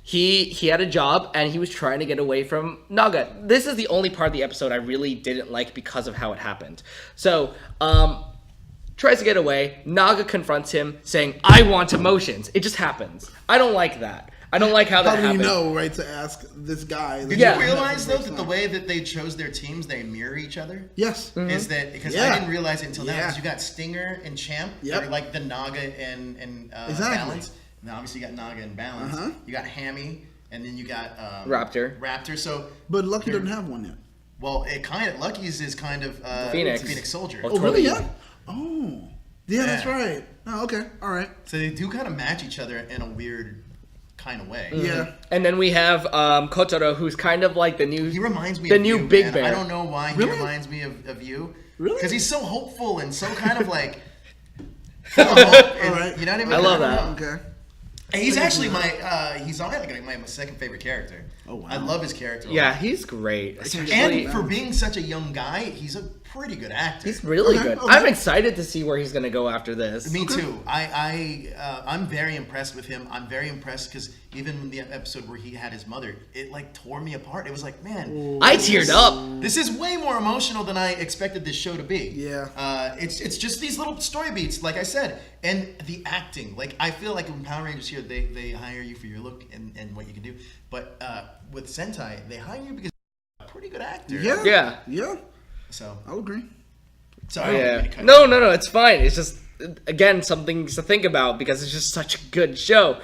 He had a job and he was trying to get away from Naga. This is the only part of the episode I really didn't like because of how it happened. So, tries to get away. Naga confronts him saying, I want emotions. It just happens. I don't like that. I don't like how that How do we happened. know, right, to ask this guy? Did Yeah. you realize though that the way that they chose their teams, they mirror each other? Yes. Is that because Yeah. I didn't realize it until now? Yeah. Because you got Stinger and Champ, Yep. they're like the Naga and Exactly. Balance. Now obviously you got Naga and Balance. Uh-huh. You got Hammy, and then you got Raptor. So, But Lucky doesn't have one yet. well, it kind of Lucky's is kind of Phoenix Soldier. Oh, Oh, really? Totally. Yeah. Oh. Yeah, that's Yeah. right. Oh, okay. All right. So they do kind of match each other in a weird kind of way. Yeah. And then we have Kotaro, who's kind of like the new. He reminds me the of new you, Big man. Bear. I don't know why Really? he reminds me of you. Really? Because he's so hopeful and so kind of like full of hope. And, All right. You know what I mean? I love don't that. know. Okay. And he's actually he's already like my second favorite character. Oh, wow. I love his character. a Yeah, lot. he's great. And Especially, for being such a young guy, he's a pretty good actor. he's really Okay, good. okay. I'm excited to see where he's gonna go after this. Me too. I'm very impressed with him. I'm very impressed because even in the episode where he had his mother, it like tore me apart. It was like, man, I teared up. this is way more emotional than I expected this show to be. Yeah. It's just these little story beats, like I said, and the acting. Like I feel like when Power Rangers here, they hire you for your look and what you can do, but with Sentai, they hire you because you're a pretty good actor. Yeah. Yeah. Yeah. So I'll agree. sorry. I don't mean to cut No, it's fine. It's just again some things to think about because it's just such a good show.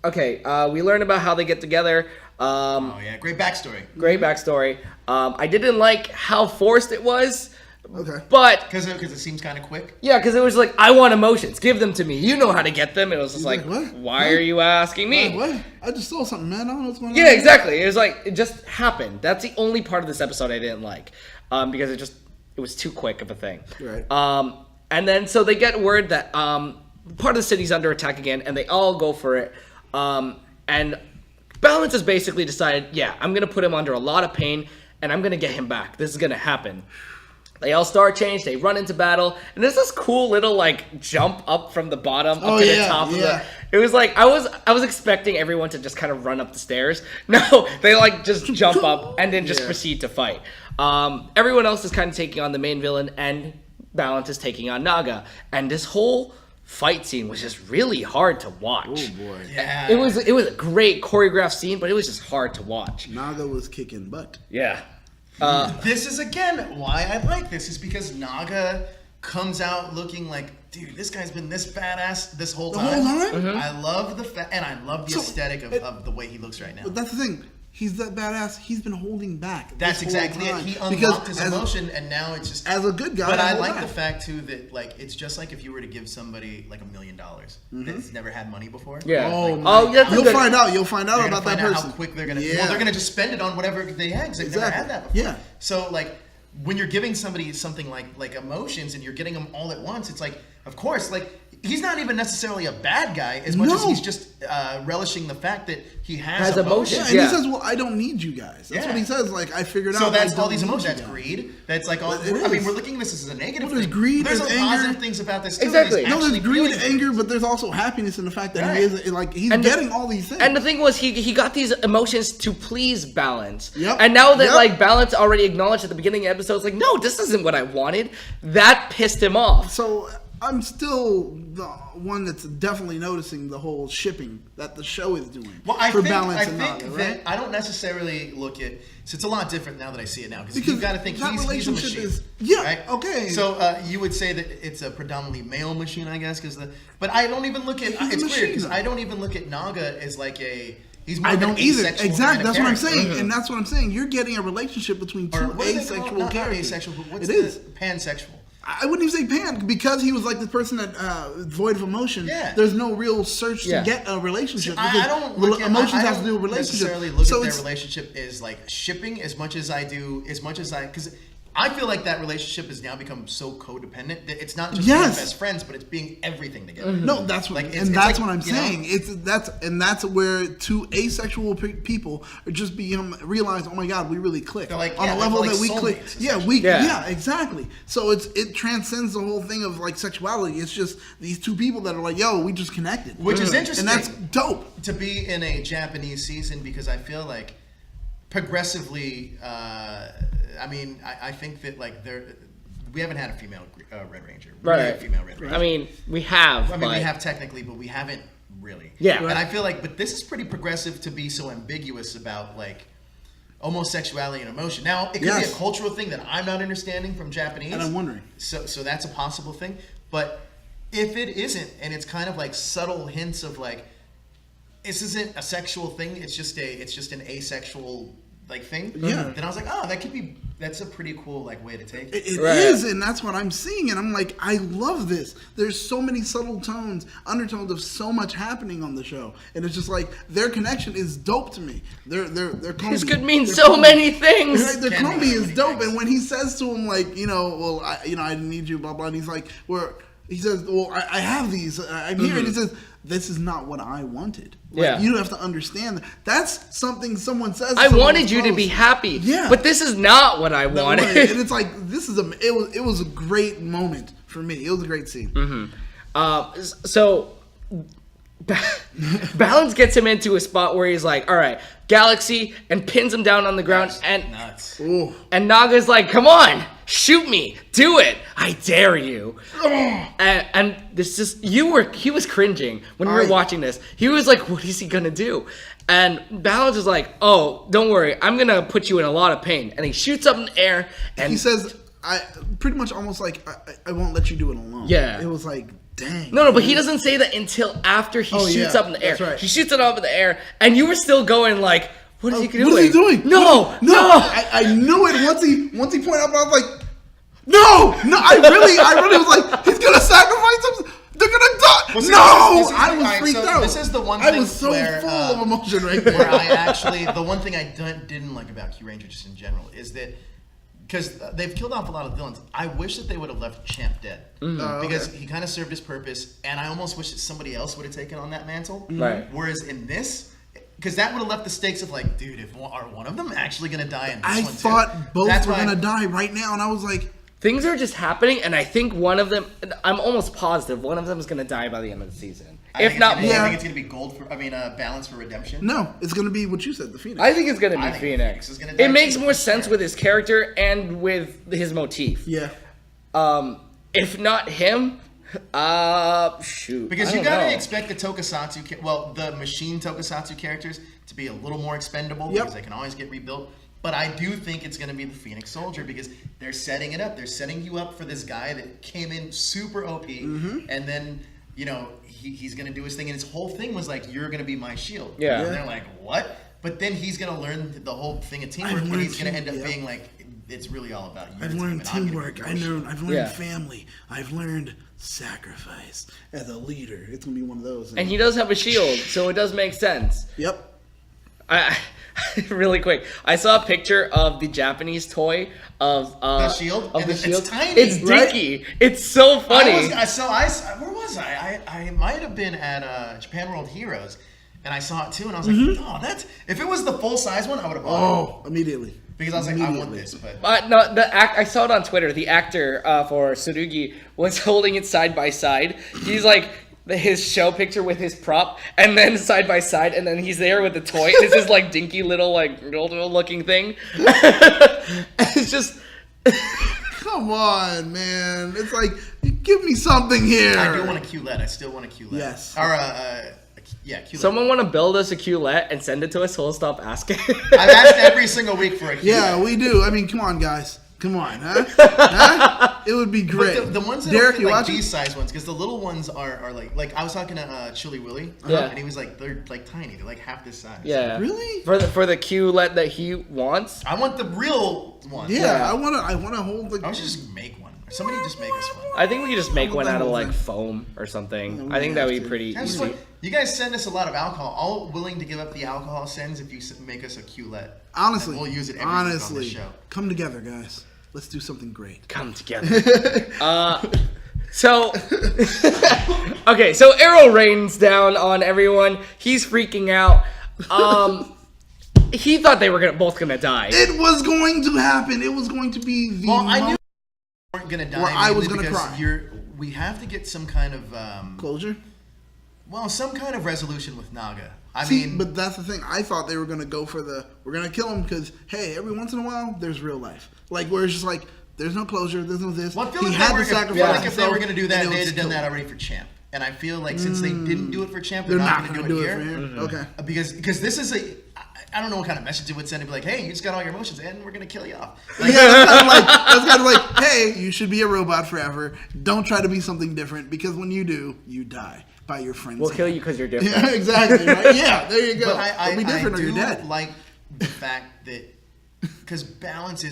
Okay, we learned about how they get together. Oh yeah, great backstory. Great backstory. I didn't like how forced it was, Okay. but Because it seems kind of quick. yeah, because it was like, I want emotions. Give them to me. You know how to get them. It was just like, like, what? why What? are you asking me? Hey, what? I just saw something, man. I don't know what's going on. Yeah, exactly. It was like, it just happened. That's the only part of this episode I didn't like, because it was too quick of a thing. Right. And then so they get word that part of the city's under attack again, and they all go for it. And Balance has basically decided, yeah, I'm gonna put him under a lot of pain, and I'm gonna get him back. This is gonna happen. They all star change, they run into battle, and there's this cool little like jump up from the bottom up to the top of the. It was like I was expecting everyone to just kind of run up the stairs. No, they like just jump up and then just proceed to fight. Everyone else is kind of taking on the main villain, and Balance is taking on Naga. And this whole fight scene was just really hard to watch. Oh boy. Yeah. It was a great choreographed scene, but it was just hard to watch. Naga was kicking butt. Yeah. This is again why I like this is because Naga comes out looking like, dude, this guy's been this badass this whole time. I love and I love the aesthetic of the way he looks right now. But that's the thing. He's that badass. He's been holding back. That's this whole exactly it. time. He Because unlocked his as a- emotion, and now it's just as a good guy, But I hold like back. the fact too that like it's just like if you were to give somebody like $1 million that's never had money before. Yeah. Oh, Like, my that's a You'll good- find out. You'll find out They're gonna about that find out person. how quick they're gonna. Yeah. Well, they're gonna just spend it on whatever they had because they've never had that before. Yeah. So like when you're giving somebody something like emotions and you're getting them all at once, it's like, of course, like he's not even necessarily a bad guy as much as No. he's just relishing the fact that he has Has emotions. Yeah, and Yeah. he says, "Well, I don't need you guys." That's Yeah. what he says. Like I figured So out. that's I all don't these need emotions. you That's guys. greed. That's like all. But it I mean, is. we're looking at this as a negative Well, there's thing. greed, There's there's positive anger. things about this too. Exactly. No, there's actually greed, feeling anger, but there's also happiness in the fact that he Right. is like he's And getting all these things. And the thing was, he got these emotions to please Balance. Yep. And now that Yep. like Balance already acknowledged at the beginning of the episode, it's like, no, this isn't what I wanted. That pissed him off. So I'm still the one that's definitely noticing the whole shipping that the show is doing Well, I for think, Balance I and think Naga, that right? I don't necessarily look at. So it's a lot different now that I see it now because Because you've got to think that he's a relationship machine. is- yeah, right? okay. So you would say that it's a predominantly male machine, I guess, but I don't even look at. He's a It's weird machine, because though. I don't even look at Naga as like a. He's more I of an don't either. asexual Exactly. kind of That's what I'm character. saying, and that's what I'm saying. You're getting a relationship between Or two what do they call it? asexual Not characters. asexual, but what's It is. pansexual? I wouldn't even say pan because he was like the person that void of emotion. Yeah. There's no real search Yeah. to get a relationship. I because don't look at emotions I have don't to do with necessarily relationship. look So at their it's relationship as like shipping as much as I because I feel like that relationship has now become so codependent that it's not just being Yes. best friends, but it's being everything together. no, that's what, Like, and it's that's like, what I'm you know? saying. That's where two asexual people are just realize, oh my god, we really click They're like, on yeah, a level they're like that we click. soulmates, Yeah, Yeah. exactly. So it transcends the whole thing of like sexuality. It's just these two people that are like, yo, we just connected, Which is interesting. and that's dope. To be in a Japanese season because I feel like progressively, I mean, I think that like we haven't had a female Red Ranger. We Right. had a female Red Ranger. I mean, we have. I mean, we but- have technically, but we haven't really. Yeah. And I feel like, but this is pretty progressive to be so ambiguous about like homosexuality and emotion. Now, it could be a cultural thing that I'm not understanding from Japanese. And I'm wondering. So that's a possible thing. But if it isn't, and it's kind of like subtle hints of like, this isn't a sexual thing, it's just an asexual like thing. Yeah. Then I was like, that's a pretty cool like way to take it. It is, and that's what I'm seeing, and I'm like, I love this. There's so many subtle undertones of so much happening on the show, and it's just like their connection is dope to me. Their This could mean so many things. Right, their combi is dope, and when he says to him like, I need you, blah blah, and he's like, he says, well, I have these, I'm here, and he says, this is not what I wanted. Like, you have to understand that. That's something someone says. I wanted you to be happy. Yeah. But this is not what I wanted. And it's like, it was a great moment for me. It was a great scene. Mm-hmm. So Balance gets him into a spot where he's like, all right, Galaxy, and pins him down on the ground. Nuts. And Naga's like, come on, shoot me, do it, I dare you. And this just, he was cringing when we were watching this. He was like, what is he gonna do? And Balance is like, oh, don't worry, I'm gonna put you in a lot of pain. And he shoots up in the air, and he says, I pretty much almost like, I won't let you do it alone. Yeah. It was like, dang. No, but he doesn't say that until after he shoots up in the air. That's right. He shoots it up in the air, and you were still going like, what is he doing? What is he doing? No. I knew it once he pointed out, but I was like, no, I really was like, he's gonna sacrifice him. They're gonna die. Well, I was freaked out. This is the one thing I was so where, full of emotion right there. Where the one thing I didn't like about Kyuranger just in general is that, because they've killed off a lot of villains, I wish that they would have left Champ dead. Because he kind of served his purpose, and I almost wish that somebody else would have taken on that mantle. Right. Whereas in this, because that would have left the stakes of like, dude, are one of them actually going to die in this I one too? thought both were going to die right now, and I was like... Things are just happening, and I think one of them, I'm almost positive, one of them is going to die by the end of the season. I think it's going to be Balance for Redemption. No, it's going to be what you said, the Phoenix. I think it's going to be Phoenix. Is gonna die it makes more for sense with his character and with his motif. Yeah. If not him, shoot. Because you gotta expect the Tokusatsu, the machine Tokusatsu characters to be a little more expendable because they can always get rebuilt. But I do think it's going to be the Phoenix Soldier because they're setting it up. They're setting you up for this guy that came in super OP, and then he's going to do his thing. And his whole thing was like, "You're going to be my shield." Yeah. And they're like, "What?" But then he's going to learn the whole thing of teamwork, and he's going to end up being like, "It's really all about you." I've learned teamwork. I've learned family. I've learned sacrifice as a leader. It's going to be one of those. And he does have a shield, so it does make sense. Yep. Really quick, I saw a picture of the Japanese toy of the shield. It's tiny. It's dinky. Right? It's so funny. Where was I? I might have been at Japan World Heroes, and I saw it too, and I was like, "Oh, that's if it was the full size one, I would have bought it." Immediately. Because I was like, I want this, but no, I saw it on Twitter. The actor for Tsurugi was holding it side by side. He's like. His show picture with his prop, and then side by side, and then he's there with the toy. It's this like dinky little looking thing. It's just come on, man. It's like give me something here. I do want a QLED. I still want a QLED. Yes. Or QLED. Someone want to build us a QLED and send it to us, so we'll stop asking. I've asked every single week for a QLED. Yeah, we do. I mean, come on, guys. Come on, huh? It would be great. But the ones that Derek, are you like watching? these size ones, because the little ones are like I was talking to Chili Willy, and he was like, they're like tiny, they're like half this size. Yeah, really? For the QLED that he wants. I want the real one. Yeah, I want to hold the. I should just make one. Somebody just make us one. I think we could just make one out of like foam or something. Yeah, I think that would be pretty easy. You guys send us a lot of alcohol. All willing to give up the alcohol sends if you make us a QLED. Honestly, we'll use it every week on the show. Come together, guys. Let's do something great. Come together. So Arrow rains down on everyone. He's freaking out. He thought they were both gonna die. It was going to happen. It was going to be the. Well, I knew they weren't gonna die. Or I was gonna cry. We have to get some kind of closure. Well, some kind of resolution with Naga. I mean, but that's the thing. I thought they were gonna go for we're gonna kill him because hey, every once in a while there's real life. Like where it's just like there's no closure, there's no this. Well, I feel he like had to sacrifice. Like if they were gonna do that, they'd have done that already for Champ. and I feel like since they didn't do it for Champ, They're not going going to to do here. it for him. Okay. Because this is I don't know what kind of message it would send to be like, hey, you just got all your emotions and we're gonna kill you off. Like, Yeah, that's kind of like, hey, you should be a robot forever. Don't try to be something different because when you do, you die by your friends. We'll kill you because you're different. Yeah, exactly. Right? Yeah, there you go. But I be different I or you're do dead. like the fact that because Balance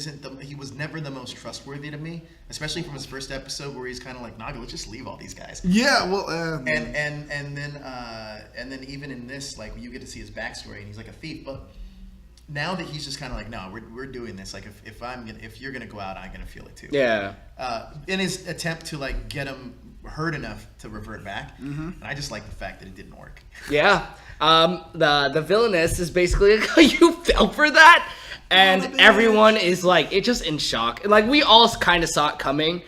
he was never the most trustworthy to me, especially from his first episode where he's kind of like, Naga, let's just leave all these guys. Yeah, well, and then even in this, like you get to see his backstory and he's like a thief, but now that he's just kind of like, no, we're doing this. Like if you're gonna go out, I'm gonna feel it too. Yeah. In his attempt to like get him hurt enough to revert back, and I just like the fact that it didn't work. Yeah. The villainess is basically like, you fell for that, and everyone is like, it's just in shock. Like we all kind of saw it coming.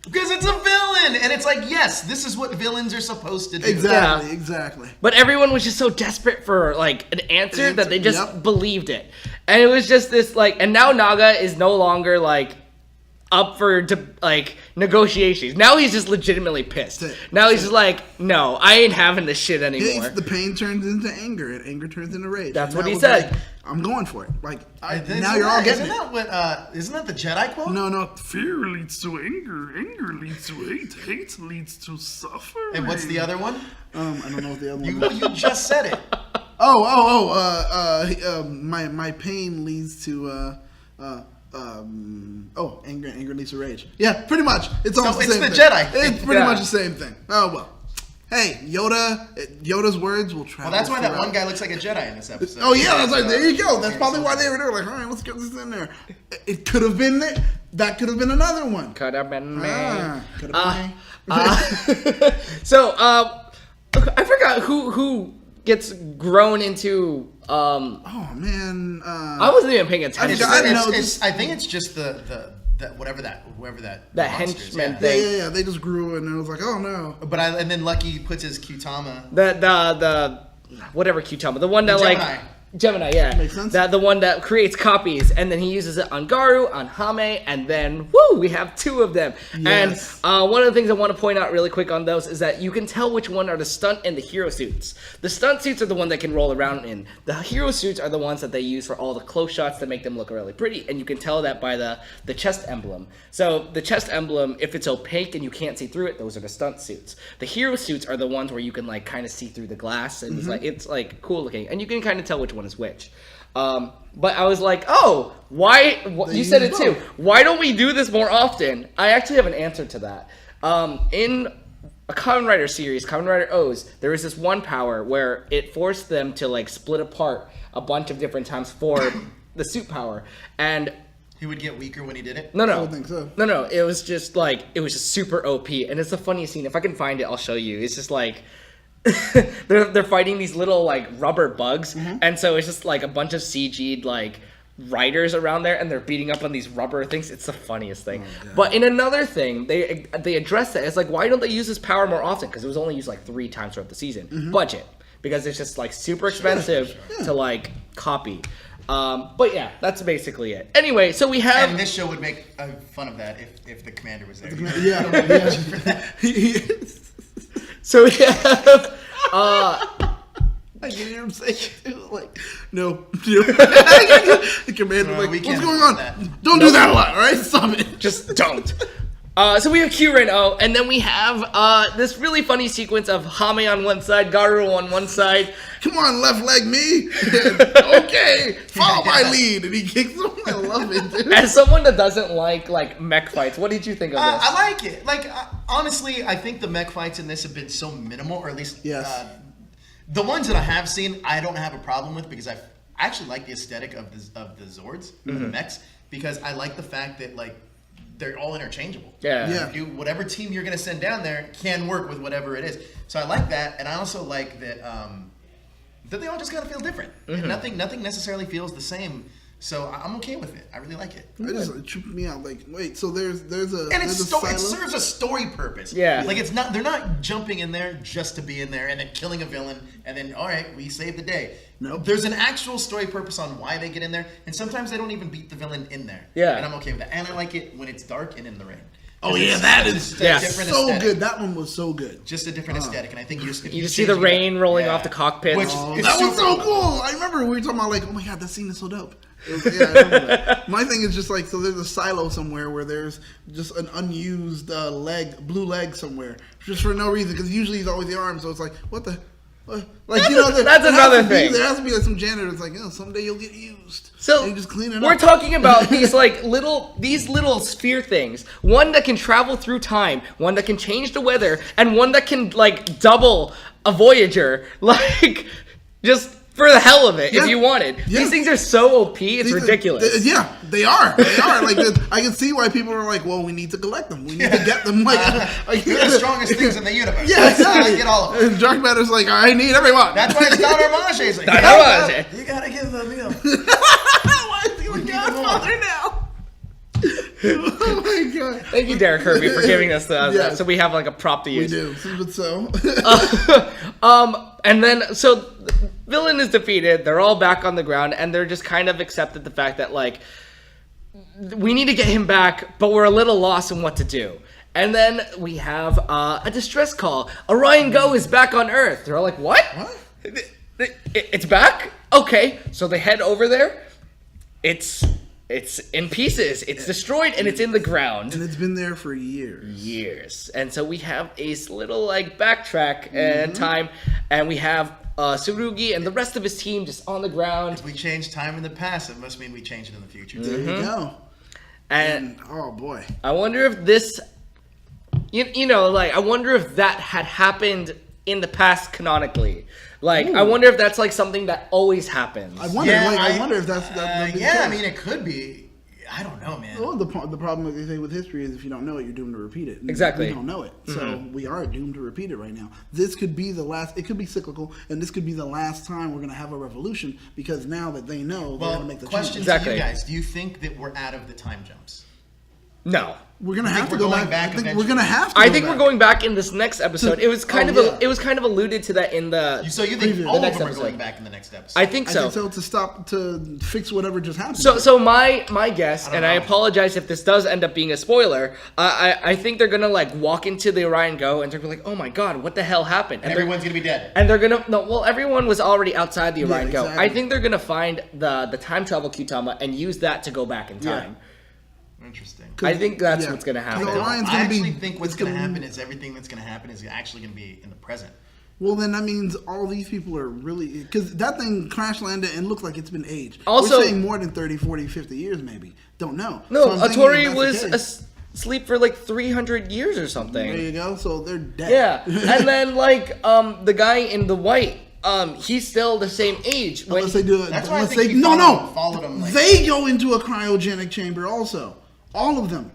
Because it's a villain, and it's like, yes, this is what villains are supposed to do. Exactly. But everyone was just so desperate for like an answer that they just believed it, and it was just this like. And now Naga is no longer like up for like negotiations. Now he's just legitimately pissed. Now he's just like, no, I ain't having this shit anymore. The pain turns into anger, and anger turns into rage. That's and what that he was said. Like, I'm going for it. Like now you're all getting it. Isn't that the Jedi quote? No. Fear leads to anger. Anger leads to hate. Hate leads to suffering. And what's the other one? I don't know what the other one. You just said it. My pain leads to anger leads to rage. Yeah, pretty much. It's almost the same it's the thing. Jedi. It's pretty much the same thing. Oh well. Hey, Yoda's words will travel. Well, that's why that throughout. one guy looks like a Jedi in this episode. Oh yeah, that's like there you go. That's probably why they were there. Like, all right, let's get this in there. It could have been there. That could have been another one. Could have been me. Could have been me. So, I forgot who gets grown into. Oh man, I wasn't even paying attention. I think it's just the whoever that That monster is, henchman yeah. thing. Yeah. They just grew, and it was like, oh no. But and then Lucky puts his Kyutama. The whatever Kyutama, the one that like Gemini, yeah. Makes sense. The one that creates copies, and then he uses it on Garu, on Hame, and then woo, we have two of them. Yes. And one of the things I want to point out really quick on those is that you can tell which one are the stunt and the hero suits. The stunt suits are the one that can roll around in. The hero suits are the ones that they use for all the close shots that make them look really pretty, and you can tell that by the chest emblem. So the chest emblem, if it's opaque and you can't see through it, those are the stunt suits. The hero suits are the ones where you can like kind of see through the glass, and it's like cool looking, and you can kind of tell which one is which. But I was like, oh, why? You said it too. Why don't we do this more often? I actually have an answer to that. In a Kamen Rider series, Kamen Rider O's, there was this one power where it forced them to like split apart a bunch of different times for the suit power, and He would get weaker when he did it. I don't think so. No. It was just super OP, and it's the funniest scene. If I can find it, I'll show you. It's just like. they're fighting these little like rubber bugs, and so it's just like a bunch of CG'd like riders around there, and they're beating up on these rubber things. It's the funniest thing. But in another thing, they address that. It's like, why don't they use this power more often? Because it was only used like 3 times throughout the season. Budget, because it's just like super expensive to like copy. But yeah, that's basically it. Anyway, so we have. And this show would make fun of that if the commander was there. So we have. I can hear him say it. Like, no. The commander, like, we what's can't going on? that. Don't do that a lot, all right? Stop it. Just don't. So we have Kyureno, and then we have this really funny sequence of Hame on one side, Garu on one side. Come on, left leg me. Okay, follow my lead. And he kicks him. I love it, dude. As someone that doesn't like mech fights, what did you think of this? I like it. Like, honestly, I think the mech fights in this have been so minimal, or at least the ones that I have seen, I don't have a problem with, because I actually like the aesthetic of the Zords, the mechs, because I like the fact that like they're all interchangeable. Yeah. Do whatever team you're going to send down there can work with whatever it is. So I like that, and I also like that that they all just kind of feel different. And nothing necessarily feels the same. So I'm okay with it. I really like it. It tripped me out. Like, wait, so there's a And it silo? serves a story purpose. Yeah. Like they're not jumping in there just to be in there and then killing a villain and then, all right, we saved the day. Nope. There's an actual story purpose on why they get in there, and sometimes they don't even beat the villain in there. Yeah. And I'm okay with that. And I like it when it's dark and in the rain. Oh yeah, that is Just a Yes. different so aesthetic. good. That one was so good. Just a different aesthetic, and I think if You just see the rain rolling off the cockpit. Which Oh, is that was super so cool. I remember we were talking about like, oh my god, that scene is so dope. I remember that. My thing is just like, so there's a silo somewhere where there's just an unused blue leg somewhere, just for no reason, because usually it's always the arm. So it's like, what the. Like, that's another thing. There has to be like some janitor that's like, oh, someday you'll get used. So and you just clean it we're up. talking about these little sphere things. One that can travel through time, one that can change the weather, and one that can like double a Voyager, like just for the hell of it, if you wanted. Yeah. These things are so OP, it's ridiculous. Yeah, they are. They are. Like, I can see why people are like, well, we need to collect them. We need to get them. Like, They're the strongest things in the universe. Yeah, exactly. I get all of them. And Dark Matter's like, I need everyone. That's why it's Don Armage. He's like, Don Armage. you gotta give them, Why is he the Godfather now? Oh my god. Thank you, Derek Kirby, for giving us that, Yes. so we have like a prop to We use. do. But so. And then so the villain is defeated. They're all back on the ground, and they're just kind of accepted the fact that like we need to get him back, but we're a little lost in what to do. And then we have a distress call. Orion Go is back on Earth. They're all like, what? It's back? Okay. So they head over there. It's in pieces. It's destroyed, and it's in the ground. And it's been there for years. And so we have a little like backtrack and time, and we have Tsurugi and the rest of his team just on the ground. If we change time in the past, it must mean we change it in the future. There you go. And Oh boy. I wonder if this, I wonder if that had happened in the past canonically. Like, I wonder if that's like something that always happens. I wonder. I wonder if that's. I mean, it could be. I don't know, man. Well, the problem that they say with history is if you don't know it, you're doomed to repeat it. And Exactly. We don't know it, so we are doomed to repeat it right now. This could be the last. It could be cyclical, and this could be the last time we're going to have a revolution because now that they know, they're going to make the question change. to Exactly. you guys: do you think that we're out of the time jumps? No. We're going to have to we're go going back. back I think eventually? we're going to have to. I go think back. we're going back in this next episode. It was kind yeah. it was kind of alluded to that in the. So you think Preview. all The of next them are episode. going back in the next episode? I think I so. think so to fix whatever just happened. So my guess, and I know. apologize if this does end up being a spoiler. I think they're gonna like walk into the Orion Go and they're gonna be like, oh my god, what the hell happened? and everyone's gonna be dead. And they're gonna everyone was already outside the Orion Go. exactly. I think they're gonna find the time travel Kyutama and use that to go back in time. Interesting. I think that's Yeah. what's gonna happen. No, Orion's I gonna actually be- think what's it's going to gonna- happen is everything that's going to happen is actually going to be in the present. Well, then that means all these people are really... Because that thing crash landed and looked like it's been aged. Also- We're saying more than 30, 40, 50 years maybe. Don't know. No, So I'm thinking Atori if was that's the case, asleep for like 300 years or something. there you go. So they're dead. Yeah, and then like the guy in the white, he's still the same age. When Unless they do it. That's why I Unless think they... he No. followed him, like- They go into a cryogenic chamber also. All of them.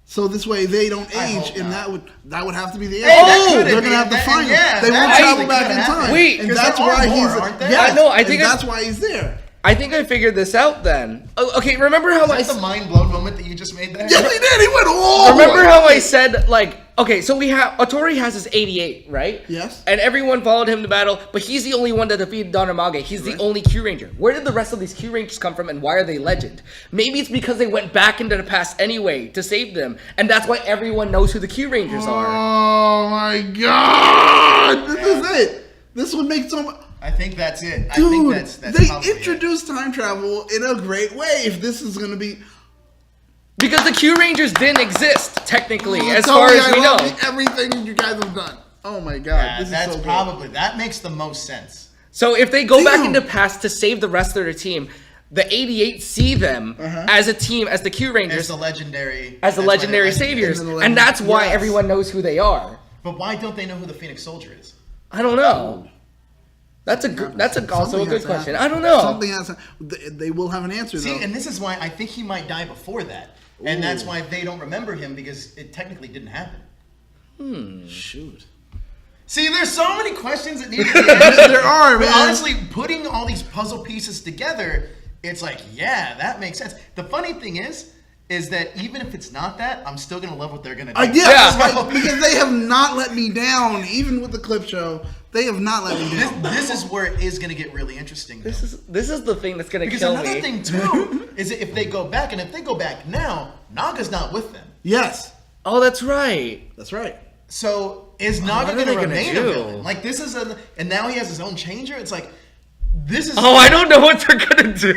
So this way they don't I age, hope and not. that would have to be the end. Hey, that could've they're been- gonna have to that- find yeah, him. They that won't actually travel back could've in time. happened. Wait, and 'cause that's there are why more, he's. aren't there? Yes, I know, I and think that's why he's there. I think I figured this out then. Oh, okay, remember how I Is that the mind blown moment that you just made there? Yes, he did. He went all. remember how I said like okay, so we have Atori has his 88, right? Yes. And everyone followed him to battle, but he's the only one that defeated Don Armage. He's the only Kyuranger. Where did the rest of these Kyurangers come from, and why are they legend? Maybe it's because they went back into the past anyway to save them, and that's why everyone knows who the Kyurangers are. Oh my god! This is it. This would make so much. I think that's it. I Dude, think that's they probably it. introduced time travel in a great way. If this is gonna be, Because the Kyurangers didn't exist technically, as tell far me as I we know. love everything you guys have done. Oh my god, Yeah, this that's is so probably that makes the most sense. So if they go back Damn. into past to save the rest of their team, the 88 see them as a team, as the Q As Rangers, the legendary, as the that's why legendary they're saviors, And the and that's why yes. everyone knows who they are. But why don't they know who the Phoenix Soldier is? I don't know. That's a good. also a Something good has to question. happen. I don't know. Something has to, they will have an answer See, though. and this is why I think he might die before that, and that's why they don't remember him because it technically didn't happen. Shoot. See, there's so many questions that need to be answered. There are, But man. honestly, putting all these puzzle pieces together, it's like, yeah, that makes sense. The funny thing is that even if it's not that, I'm still gonna love what they're gonna do. Yeah, Yeah. right, because they have not let me down, even with the clip show. They have not let me down. This is where it is gonna get really interesting. Though. This is the thing that's gonna Because kill another me. thing too is that if they go back, and if they go back now, Naga's not with them. Yes. Oh, that's right. That's right. So is what Naga are going they to gonna remain do? a villain? Like this is and now he has his own changer. It's like this is. Oh, I don't know what they're gonna do.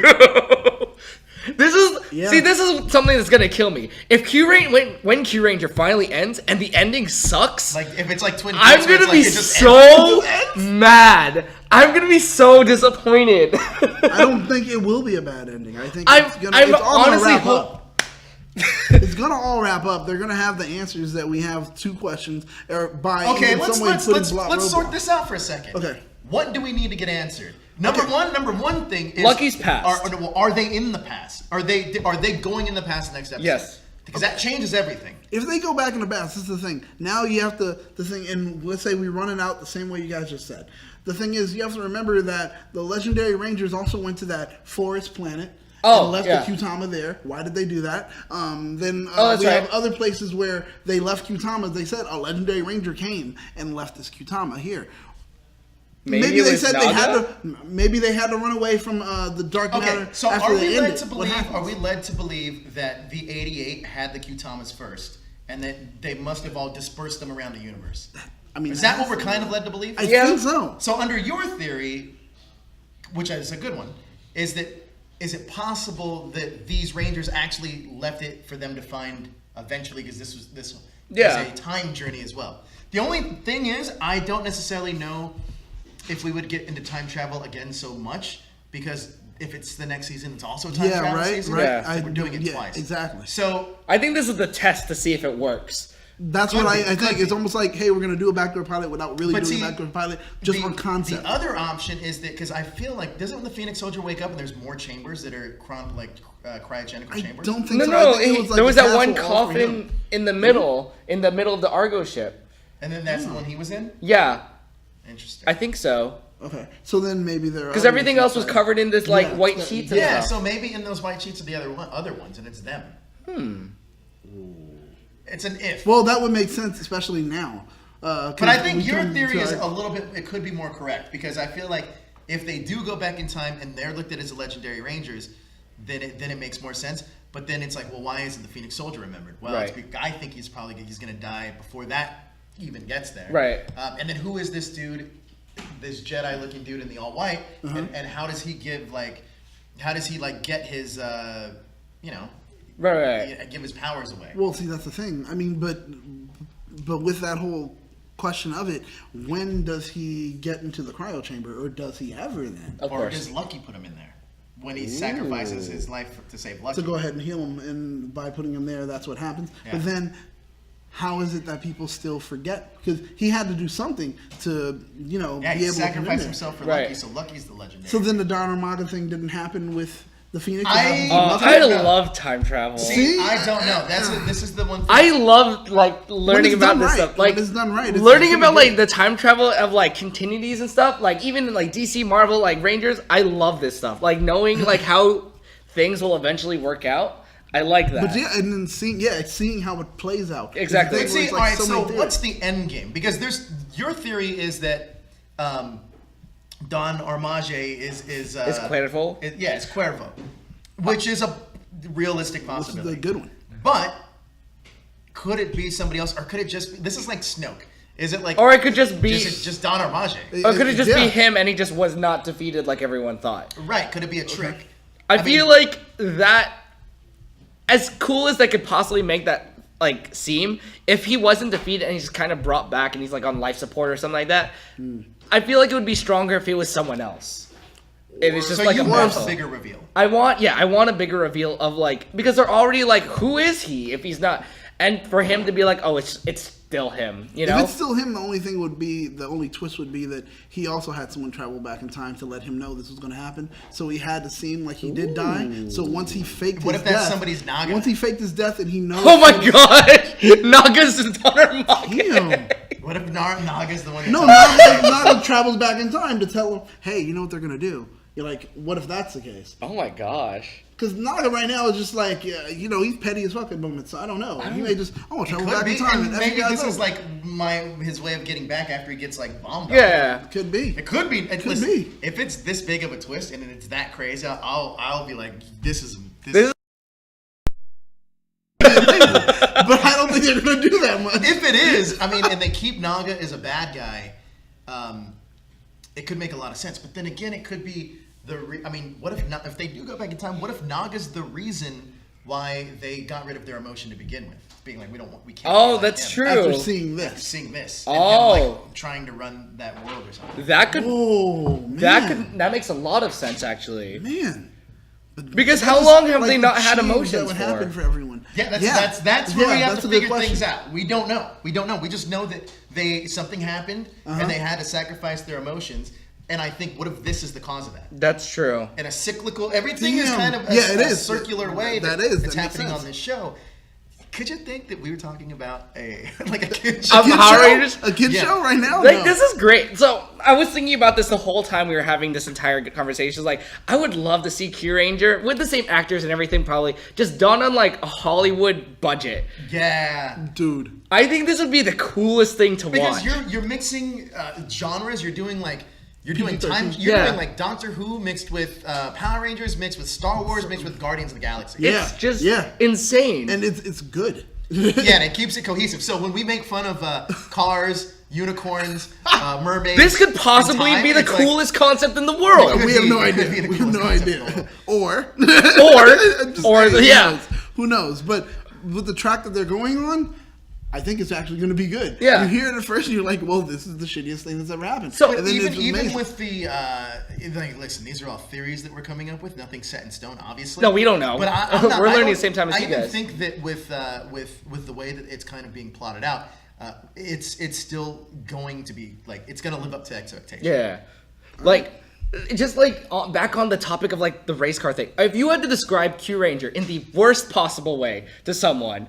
This is something that's gonna kill me. If when Kyuranger finally ends and the ending sucks, Like if it's like Twin Peaks, I'm where gonna it's be like it just so ends. mad. I'm gonna be so disappointed. I don't think it will be a bad ending. I think I'm it's all gonna honestly wrap up. It's gonna all wrap up. They're gonna have the answers that we have two questions or by Okay, in let's some way putting let's sort roadblocks. this out for a second. Okay. What do we need to get answered? Number one thing is Lucky's past. Are they in the past? Are they going in the past next episode? Yes. Because that changes everything. If they go back in the past, this is the thing. Now you have to the thing, and let's say we run it out the same way you guys just said. The thing is, you have to remember that the legendary Rangers also went to that forest planet. And left the Kyutama there. Why did they do that? Then we have other places where they left Kyutama. They said a legendary Ranger came and left this Kyutama here. Maybe they said Naga? Maybe they had to run away from the dark matter. Okay, so after are we they led ended. to believe? Are we led to believe that the 88 had the Kyutamas first, and that they must have all dispersed them around the universe? I mean, Is that what we're kind of led to believe? I think so. So under your theory, which is a good one, is it possible that these Rangers actually left it for them to find eventually, because this is a time journey as well. The only thing is, I don't necessarily know if we would get into time travel again so much, because if it's the next season, it's also time travel season. Right. Yeah. So we're doing it twice. Exactly. So I think this is the test to see if it works. That's what I think. It's almost like, hey, we're going to do a backdoor pilot without really doing a backdoor pilot, just on concept. The other option is that, because I feel like, doesn't the Phoenix Soldier wake up and there's more chambers that are cryogenical chambers? I don't think so. No. I think it was like there was a that one castle all for him. coffin in the middle of the Argo ship. And then that's the one he was in? Yeah, Interesting. I think so. Okay, so then maybe there are Because everything else was covered in this white sheets. And Yeah, stuff. so maybe in those white sheets are the other ones, and it's them. It's an if. Well, that would make sense, especially now. But I think your theory is a little bit, it could be more correct, because I feel like if they do go back in time and they're looked at as the legendary Rangers, then it makes more sense. But then it's like, well, why isn't the Phoenix Soldier remembered? Well, I think he's going to die before that even gets there. Right. And then who is this dude, this Jedi-looking dude in the all white, and how does he get get his, give his powers away? Well, see, that's the thing. I mean, but with that whole question of it, when does he get into the cryo chamber, or does he ever then? Of Or course. does Lucky put him in there when he sacrifices his life to save Lucky? To go ahead and heal him, and by putting him there, that's what happens. Yeah. But then, how is it that people still forget? Because he had to do something to, be Yeah, able he to put him sacrificed there. himself for Right. Lucky, so Lucky's the legendary. So then the Don Armage thing didn't happen with the Phoenix. I love time travel. See, I don't know. This is the one thing. I love learning about this stuff. When it's done right, it's learning pretty about good. the time travel of continuities and stuff. Even in DC, Marvel, Rangers. I love this stuff. Knowing how things will eventually work out. I like that. But yeah, and then seeing how it plays out. Exactly. It's the thing But where see, it's all right. so So many what's theories. the end game? Because your theory is that Don Armage is Cuervo? It's Cuervo, which is a realistic This is possibility. the good one. But could it be somebody else, or could it just be? This is like Snoke. Is it like? Or it could just be. just Don Armage. Or could it just Yeah. be him and he just was not defeated like everyone thought? Right? Could it be a trick? I feel like that, as cool as they could possibly make that seem, if he wasn't defeated and he's kind of brought back and he's on life support or something like that, I feel like it would be stronger if it was someone else. It was just So you a want muscle. a bigger reveal. I want a bigger reveal of because they're already who is he if he's not, and for him to be oh it's still him, If it's still him, the only twist would be that he also had someone travel back in time to let him know this was going to happen. So he had to seem like he did die. So once he faked What his if that's death, somebody's Naga? Once he faked his death and he knows. Oh my god, Naga's daughter. Damn. What if Naga's the one? No, Naga travels back in time to tell him, hey, you know what they're going to do? You're like, what if that's the case? Oh my gosh. Because Naga right now is just he's petty as fuck at the moment. So I don't know. He may just, travel back in time. And And maybe FBI this knows. is his way of getting back after he gets bombed. Yeah. Could be. It could be. Could Listen, be. If it's this big of a twist and it's that crazy, I'll be like, this is. This is- But but I don't think they're gonna do that much. If it is, I mean, and they keep Naga as a bad guy, it could make a lot of sense. But then again, it could be what if they do go back in time? What if Naga's the reason why they got rid of their emotion to begin with, being like, we can't. Oh, like that's him. true. After seeing this, and Oh. him, like, trying to run that world or something. That could. oh man, That makes a lot of sense actually. man. But Because that's how just, long have they the not had change emotions that would for? happen for everyone. Yeah, that's where we have that's to a good figure things question. out. We don't know. We just know that something happened and they had to sacrifice their emotions. And I think, what if this is the cause of that? That's true. And a cyclical, everything is Damn. kind of Yeah, it a is. circular way That that's is. That makes happening sense. on this show. Could you think that we were talking about a kid Of show? Power Rangers? A kid Yeah. show right now? Like, No. this is great. So, I was thinking about this the whole time we were having this entire conversation. Like, I would love to see Kyuranger with the same actors and everything, probably, just done on, like, a Hollywood budget. Yeah. Dude. I think this would be the coolest thing to Because watch. you're mixing genres. You're doing PG-13. time. You're Yeah. doing like Doctor Who mixed with Power Rangers, mixed with Star Wars, mixed with Guardians of the Galaxy. Yeah. It's just yeah. insane. And it's good. Yeah, and it keeps it cohesive. So when we make fun of cars, unicorns, mermaids, This could possibly and time, be the it's like- coolest concept in the world. Could We have be- no it could idea. be the We have no coolest concept idea. of Or Yeah. who knows? But with the track that they're going on, I think it's actually going to be good. Yeah. You hear it at first, and you're like, "Well, this is the shittiest thing that's ever happened." So and then even it's amazing. with the listen, these are all theories that we're coming up with. Nothing set in stone, obviously. No, we don't know. But We're learning at the same time as you I even guys. think that with the way that it's kind of being plotted out, it's still going to be like it's going to live up to expectations. Yeah. Like, just like back on the topic of like the race car thing. If you had to describe Kyuranger in the worst possible way to someone,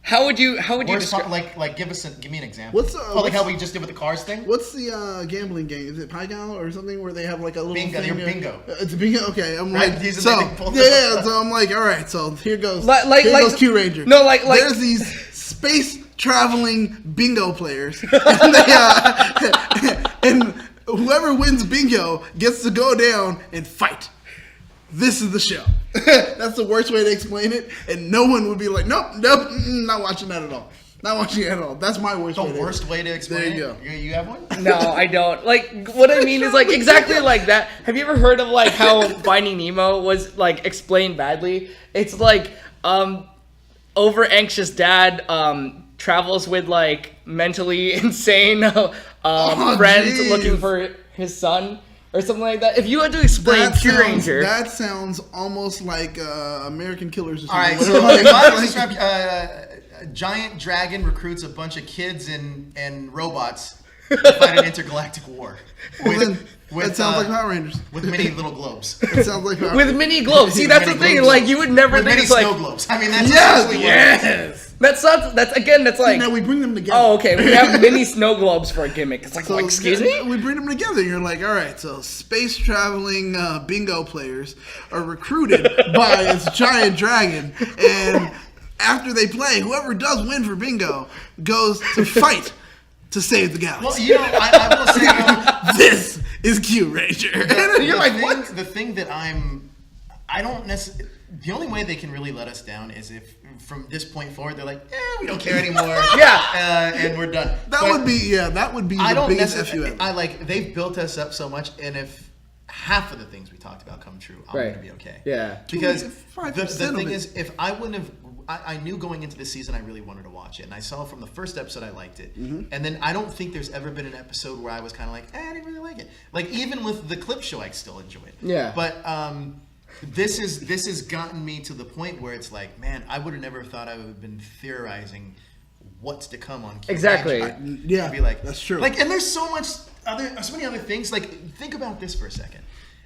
how would you describe? Give me an example. What's, like how we just did with the cars thing? What's the gambling game? Is it Pai-Gal or something where they have like a little Bingo, thing? you're bingo. It's bingo. Okay, I'm Right, like these are so. the big pull- Yeah, so I'm like, all right. So here goes. Like here goes Kyuranger. No, like there's these space traveling bingo players, and, and whoever wins bingo gets to go down and fight. This is the show. That's the worst way to explain it, and no one would be like, nope, not watching that at all. Not watching it at all. That's my worst The way. worst way to explain There you it. You have one? No, I don't. Like, what I mean is, like, exactly like that. Have you ever heard of, like, how Finding Nemo was, like, explained badly? It's like, over-anxious dad, travels with, like, mentally insane, friends geez. looking for his son, or something like that. If you had to explain Kyuranger... That sounds almost like American Killers or something. All right, so Whatever. if I was to describe, a giant dragon recruits a bunch of kids and robots to fight an intergalactic war. Well, then, that sounds like Power Rangers. With many little globes. It sounds like Power With Rangers. mini globes. See, that's the Many thing. globes. Like, you would never With think many it's like... snow globes. I mean, that's Yes, essentially what it is. yes. That's like... Now we bring them together. Oh, okay. We have mini snow globes for a gimmick. It's like, So, excuse me? We bring them together. You're like, all right. So space traveling bingo players are recruited by this giant dragon, and after they play, whoever does win for bingo goes to fight to save the galaxy. Well, you know, I will say, This is Kyuranger. And you're like, what? The thing that I don't necessarily. The only way they can really let us down is if from this point forward they're like, we don't care anymore. Yeah. And we're done. That But would be I the don't biggest FU necessarily. ever. They've built us up so much, and if half of the things we talked about come true, I'm Right. gonna be okay. Yeah. Because 25% the of thing it. is, if I wouldn't have, I knew going into the season I really wanted to watch it, and I saw from the first episode I liked it, and then I don't think there's ever been an episode where I was kind of like, I didn't really like it. Like even with the clip show, I still enjoy it. Yeah. But this has gotten me to the point where it's like, man, I would have never thought I would have been theorizing what's to come on Kyuranger. Exactly. Yeah, I'd be like, that's true. Like, and there's so many other things. Like, think about this for a second.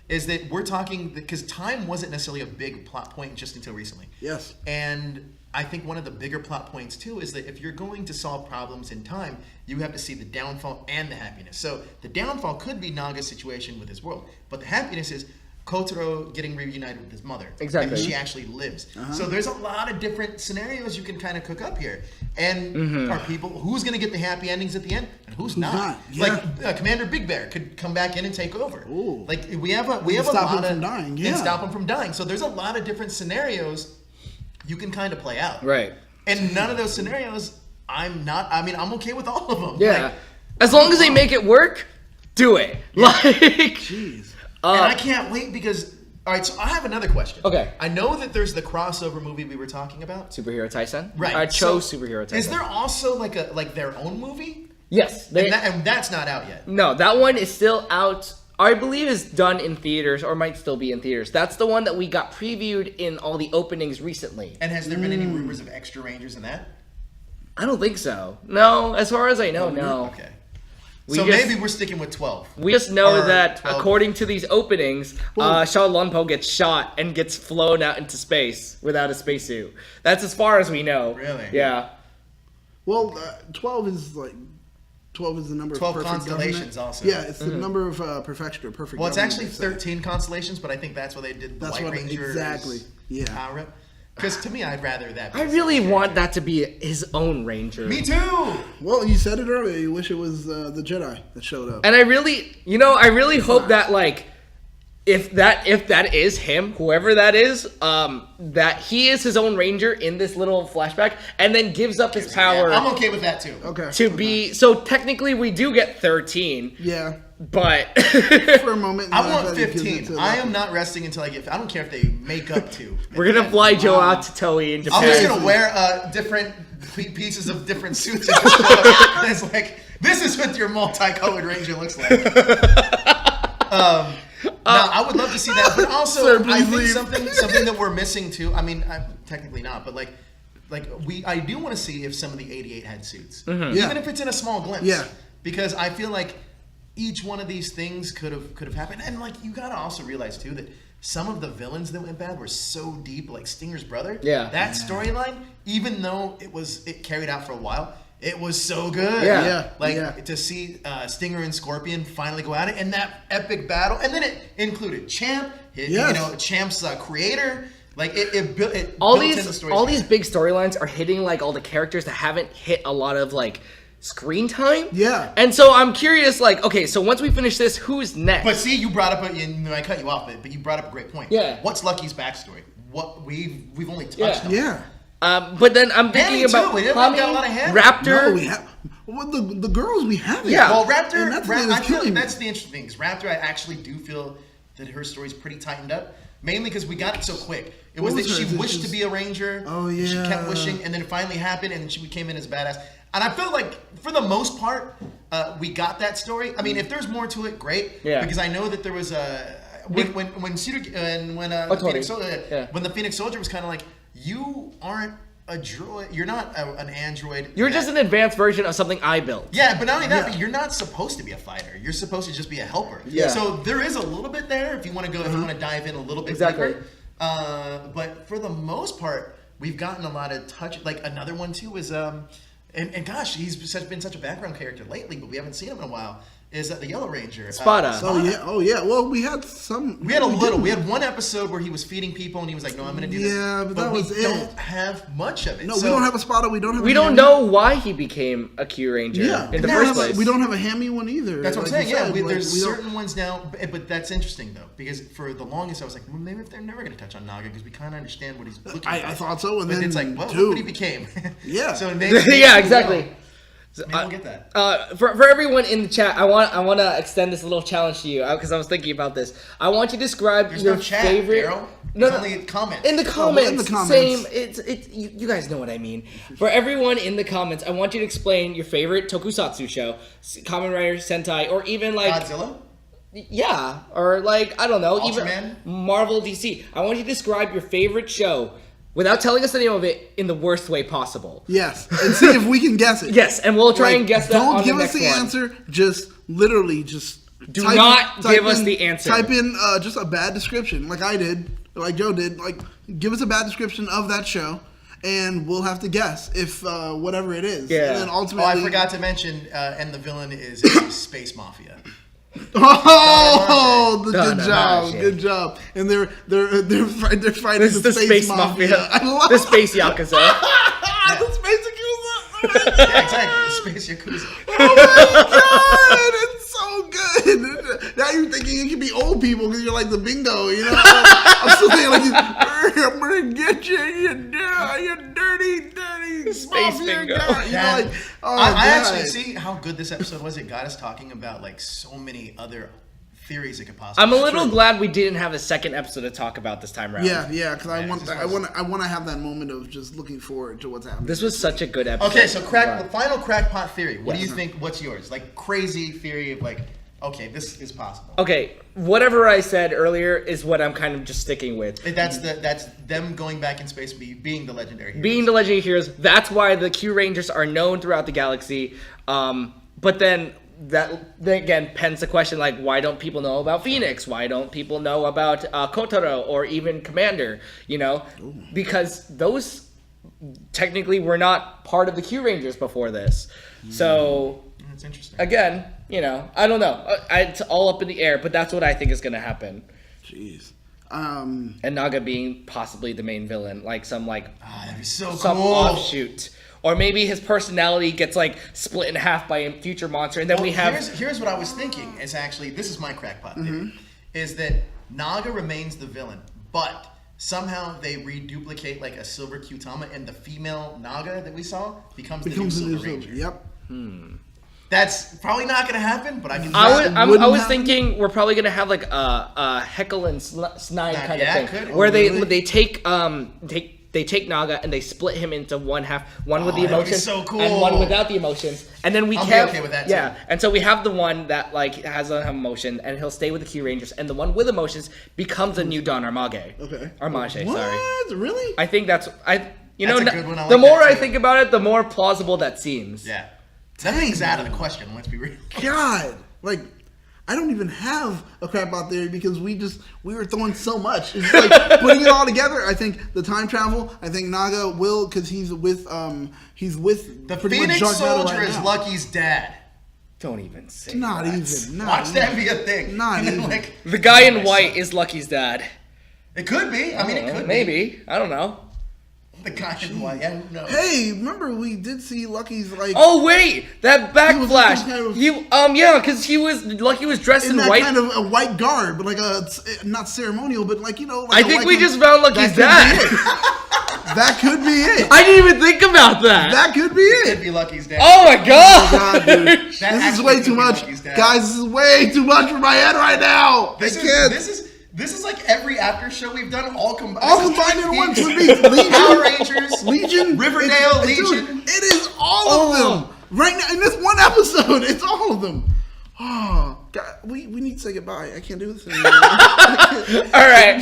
Is that we're talking because time wasn't necessarily a big plot point just until recently. Yes. And I think one of the bigger plot points too is that if you're going to solve problems in time, you have to see the downfall and the happiness. So the downfall could be Naga's situation with his world, but the happiness is Kotaro getting reunited with his mother. Exactly. And she actually lives. So there's a lot of different scenarios you can kind of cook up here. And are people who's going to get the happy endings at the end and who's not? not? Yeah. Like Commander Big Bear could come back in and take over. Ooh. Like we have a stop lot him of from dying, yeah. and stop him from dying. So there's a lot of different scenarios you can kind of play out. Right. In none of those scenarios, I'm okay with all of them. Yeah. Like, As long as they make it work, do it. Like, Jeez. and I can't wait because. All right, so I have another question. Okay. I know that there's the crossover movie we were talking about. Superhero Tyson. Right. I chose So, Superhero Tyson. Is there also like their own movie? Yes. And that's not out yet. No, that one is still out. I believe is done in theaters or might still be in theaters. That's the one that we got previewed in all the openings recently. And has there been any rumors of extra Rangers in that? I don't think so. No, as far as I know, no. Okay. We So just- maybe we're sticking with 12. We just know Or that 12. according to these openings, Shao Lunpo gets shot and gets flown out into space without a spacesuit. That's as far as we know. Really? Yeah. Well, 12 is the number 12 of perfect constellations government. also. Yeah, it's the number of perfection or perfect. Well, it's government, actually they say. 13 constellations, but I think that's why they did the That's White what Rangers exactly. Yeah. power up. Because to me, I'd rather that be I a really second want character. that to be his own Ranger. Me too! Well, you said it earlier. You wish it was the Jedi that showed up. And I really hope that like if that is him, whoever that is, that he is his own Ranger in this little flashback and then gives up his power Yeah, I'm okay with that too. Okay. to be so technically we do get 13, Yeah. but For a moment. I then want thought he gives it 15. to I am not resting until I get. I don't care if they make up to. we're gonna fly Joe out to Toei in Japan. I'm just gonna wear different pieces of different suits. And just show up. And it's like this is what your multicolored Ranger looks like. Now, I would love to see that, but also Sir, I please think leave. something that we're missing too. I mean, technically not, but I do want to see if some of the 88 had suits, Yeah. even if it's in a small glimpse. Yeah. Because I feel like each one of these things could have happened, and like you gotta also realize too that some of the villains that went bad were so deep, like Stinger's brother. Yeah. That storyline, even though it carried out for a while, it was so good. Yeah. Yeah. Like Yeah. to see Stinger and Scorpion finally go at it, and that epic battle, and then it included Champ, Yes. Champ's creator. Like it built all in the these story all together. these big storylines are hitting like all the characters that haven't hit a lot of like screen time. Yeah. And so I'm curious, like, okay, so once we finish this, who's next? But see, you brought up I cut you off, but you brought up a great point. Yeah. What's Lucky's backstory? What we've only touched on. Yeah. But then I'm thinking Danny, about too. We didn't Tommy, got a lot of Hanny. Raptor. No, we have. Well, the girls we have. Yeah. Well, And Raptor, that's the thing I that's feel killing me. that's the interesting thing. Is Raptor, I actually do feel that her story's pretty tightened up. Mainly because we got it so quick. It was What that was she her- wished to she's- be a ranger. Oh, She kept yeah. wishing, and then it finally happened, and then she came in as a badass. And I feel like, for the most part, we got that story. I mean, if there's more to it, great. Yeah. Because I know that there was a when Tsurugi and when the Totally. Phoenix Soldier, Yeah. when the Phoenix Soldier was kind of like, you aren't a droid. You're not an android. You're that- just an advanced version of something I built. Yeah, but not only that, Yeah. but you're not supposed to be a fighter. You're supposed to just be a helper. Yeah. So there is a little bit there if you want to go, if you want to dive in a little bit Exactly. deeper. But for the most part, we've gotten a lot of touch. Like another one too is and gosh, he's been such a background character lately, but we haven't seen him in a while. Is the Yellow Ranger Spada. Oh yeah. Well, we had some. We had a little. didn't. We had one episode where he was feeding people, and he was like, "No, I'm going to do this." Yeah, but that we was it. don't have much of it. No, So- we don't have a Spada. We don't have. We a don't Hammy. know why he became a Q Ranger Yeah, in the we first don't have a- place. we don't have a Hammy one either. That's what I'm like saying. you Yeah, said. Like, there's we don't- certain ones now, but that's interesting though, because for the longest I was like, well, maybe if they're never going to touch on Naga because we kind of understand what he's looking for. I thought so, and but then it's like, well, dude. look what he became. Yeah. So maybe yeah, exactly. Maybe we'll get that. For everyone in the chat, I want to extend this little challenge to you because I was thinking about this. I want you to describe There's your no chat, favorite. Darrell. No, It's no. only comments. In the Oh, comments, in the comments. same. It's you guys know what I mean. For everyone in the comments, I want you to explain your favorite tokusatsu show, Kamen Rider, Sentai, or even like Godzilla. yeah, or like I don't know, Ultraman? even Marvel, DC. I want you to describe your favorite show without telling us the name of it in the worst way possible. Yes, and see if we can guess it. Yes, and we'll try Like, and guess that Don't on give the us next the one. answer. Just literally, just Do not give us the answer. Type in just a bad description, like I did, like Joe did. Like, give us a bad description of that show, and we'll have to guess if whatever it is. Yeah. And then Oh, ultimately, I forgot to mention, and the villain is Space Mafia. Oh, good Don job, Armage. good job. And they're fighting This is the Space Mafia. I love The Space Yakuza. the Space Yakuza. Yeah, exactly. Space Yakuza. God, it's so good. Now you're thinking it could be old people because you're like the bingo, you know? I'm still thinking like, I'm gonna get you, you dirty Space mafia bingo. guy. You know, That- like, oh, I God. actually see how good this episode was. It got us talking about like so many other theories it could possibly. I'm a little glad we didn't have a second episode to talk about this time around. Yeah, because I Yeah, want this that. was- I want to have that moment of just looking forward to what's happening. This was such a good episode. Okay, so the Right. final crackpot theory. What do Yes. you think? What's yours? Like crazy theory of like, okay, this is possible. Okay, whatever I said earlier is what I'm kind of just sticking with. That's them going back in space, being the legendary heroes. Being the legendary heroes, that's why the Q Rangers are known throughout the galaxy. But then again pens the question, like, why don't people know about Phoenix? Why don't people know about Kotaro or even Commander? You know, because those technically were not part of the Q Rangers before this. So That's interesting. again, you know, I don't know. It's all up in the air, but that's what I think is going to happen. Jeez. And Naga being possibly the main villain, like some That'd be so some cool. offshoot. Or maybe his personality gets like split in half by a future monster, and then we have Here's what I was thinking. Is actually this is my crackpot theory. Is that Naga remains the villain, but somehow they reduplicate like a silver Kyutama, and the female Naga that we saw becomes the new Silver Ranger. Yep. That's probably not gonna happen, but I can. That I wouldn't was happen? thinking we're probably gonna have like a Heckle and Snide kind yeah, of thing, could. where Oh, really? they take Naga and they split him into one half, one with the that would be emotions so cool. and one without the emotions, and then we I'll be have okay with that, yeah, too. and so we have the one that like has an emotion and he'll stay with the Q Rangers, and the one with emotions becomes a new Don Armage. Okay. Armage, What? sorry. Really? I think that's you That's know a good one. I the like more that, I too. think about it, the more plausible that seems. Yeah, nothing's out of the question. Let's be real. God, like I don't even have a crap out there because we were throwing so much. It's like putting it all together. I think the time travel. I think Naga will because he's with The pretty much Phoenix Dark Matter Soldier right is now. Lucky's dad. Don't even say Not that. even. Not Watch even. that be a thing. Not And then, even. like, The guy in white is Lucky's dad. it could be. I mean, it could Maybe. I don't know. be. The guy in white. Yeah, who knows? Hey, remember we did see Lucky's like Oh wait, that was backflash. looking kind of- Yeah, because Lucky was dressed in in that white. kind of a white garb, like a not ceremonial, but like you know. Like I a think white we one. just found Lucky's That could dad. be it. That could be it. I didn't even think about that. That could be It it. could be Lucky's dad. Oh my god. God, dude. That This is actually way could too be much. Lucky's dad. Guys, this is way too much for my head right now. This I is can't. this is like every after show we've done all combined. All combined in one Twin Peaks. Legion. Power Rangers, Legion. Riverdale, It's- Legion. dude, it is all of them. Right now, in this one episode, it's all of them. Oh, God, we need to say goodbye. I can't do this anymore. All right.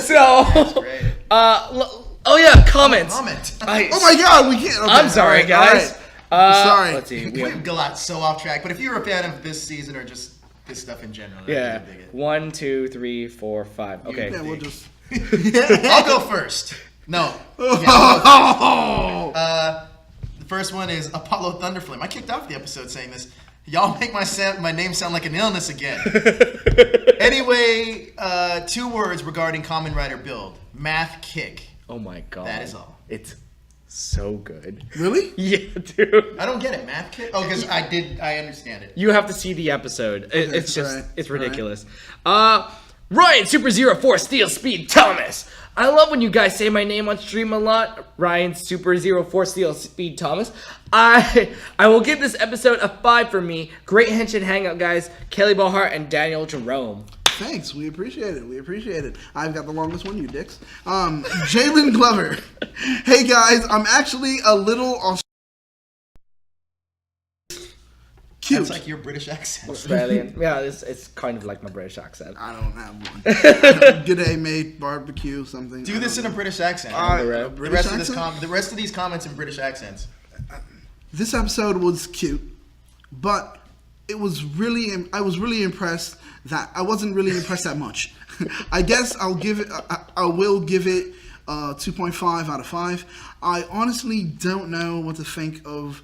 So, great. oh yeah, comments. Comment. Oh my God, we can't. Okay, I'm sorry, all right, guys. all right. Sorry. Let's see. We have- We've got so off track, but if you're a fan of this season or just this stuff in general, I yeah. dig it. 1, 2, 3, 4, 5. Okay. Yeah, we'll just. I'll go first. No. Yeah, Oh, the first one is Apollo Thunderflame. I kicked off the episode saying this. Y'all make my name sound like an illness again. Anyway, 2 words regarding Kamen Rider build. Math kick. Oh my god. That is all. It's so good. really? Yeah, dude. I don't get it. Math kick? Oh, because I understand it. You have to see the episode. It's just, alright, it's ridiculous. Ryan Super 04 Steel Speed Thomas. I love when you guys say my name on stream a lot. Ryan Super 04 Steel Speed Thomas. I will give this episode a 5 for me. Great Henshin Hangout, guys. Kelly Bohart and Daniel Jerome. Thanks, we appreciate it. We appreciate it. I've got the longest one, you dicks. Jalen Glover. Hey guys, I'm actually a little cute. That's like your British accent. Australian. Yeah, it's kind of like my British accent. I don't have one. G'day, mate. Barbecue, something. Do this in a British accent. a the British rest of this accent? the rest of these comments in British accents. This episode was cute, but it was really. I was really impressed that I wasn't really impressed that much. I guess I'll give it. I will give it 2.5 out of 5. I honestly don't know what to think of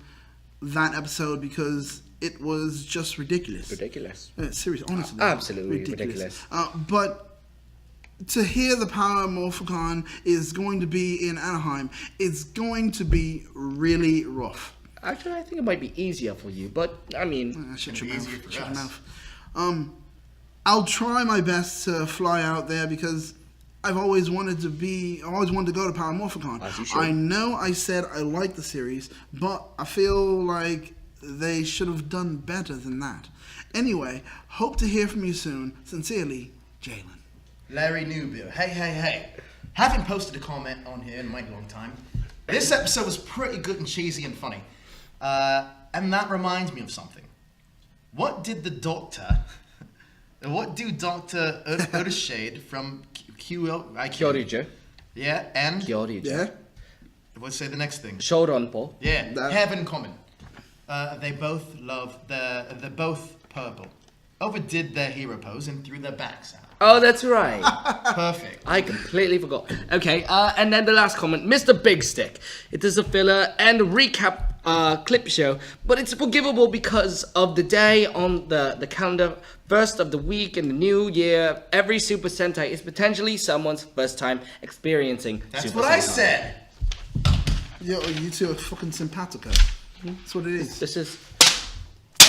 that episode because it was just ridiculous. Ridiculous. Seriously, honestly, Absolutely ridiculous. But to hear the Power Morphicon is going to be in Anaheim, it's going to be really rough. Actually, I think it might be easier for you, but I mean, Shut It'll your be mouth. easier for Shut your us. mouth. I'll try my best to fly out there because I've always wanted to go to Paramorphicon. As you should. I know I said I like the series, but I feel like they should have done better than that. Anyway, hope to hear from you soon. Sincerely, Jalen. Larry Newbill. Hey. Haven't posted a comment on here in a mighty long time. This episode was pretty good and cheesy and funny. And that reminds me of something. What do Dr. Urshade from Kyuranger. Yeah, and Kyuranger. Yeah? let's say the next thing. Shodanpo. Yeah, That- have in common. They both love they're both purple. Overdid their hero pose and threw their backs out. Oh, that's right. Perfect. I completely forgot. Okay, and then the last comment, Mr. Big Stick. It is a filler and recap clip show, but it's forgivable because of the day on the calendar, first of the week in the new year. Every Super Sentai is potentially someone's first time experiencing That's Super what I Sentai. said. Yo, you two are fucking simpatico. That's what it is. This is...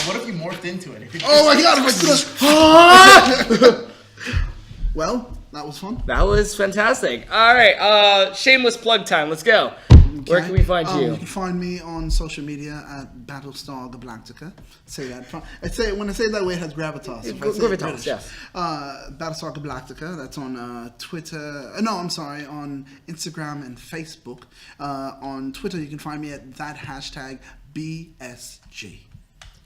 What if you morphed into it? Oh my god, well, that was fun. That was fantastic. All right, shameless plug time. Let's go. Where can we find you? You can find me on social media at Battlestar Galactica. Say that. When I say it that way, it has gravitas. If I say it Gravitas, British. yes. Battlestar Galactica. That's on Twitter. No, I'm sorry, on Instagram and Facebook. On Twitter, you can find me at that hashtag BSG.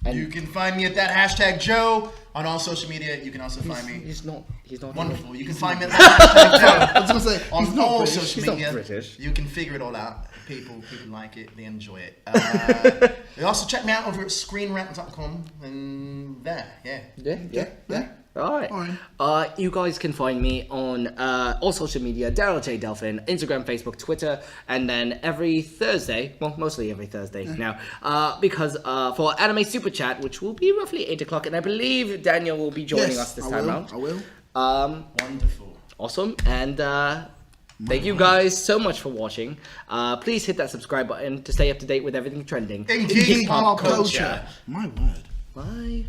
You can find me at that hashtag Joe on all social media. You can also find me. He's not. Wonderful. You can find me at that hashtag Joe I was gonna say on he's not all British. social He's not media. British. You can figure it all out. People like it. They enjoy it. They also check me out over at screenrant.com and there. Yeah. Yeah. All right. You guys can find me on all social media, Darrel Delfin, Instagram, Facebook, Twitter, and then every Thursday, well, mostly every Thursday now, because for Anime Super Chat, which will be roughly 8 o'clock, and I believe Daniel will be joining us this time around. I will. Wonderful. Awesome, and thank you guys so much for watching. Please hit that subscribe button to stay up to date with everything trending In geek pop culture. My word. Bye.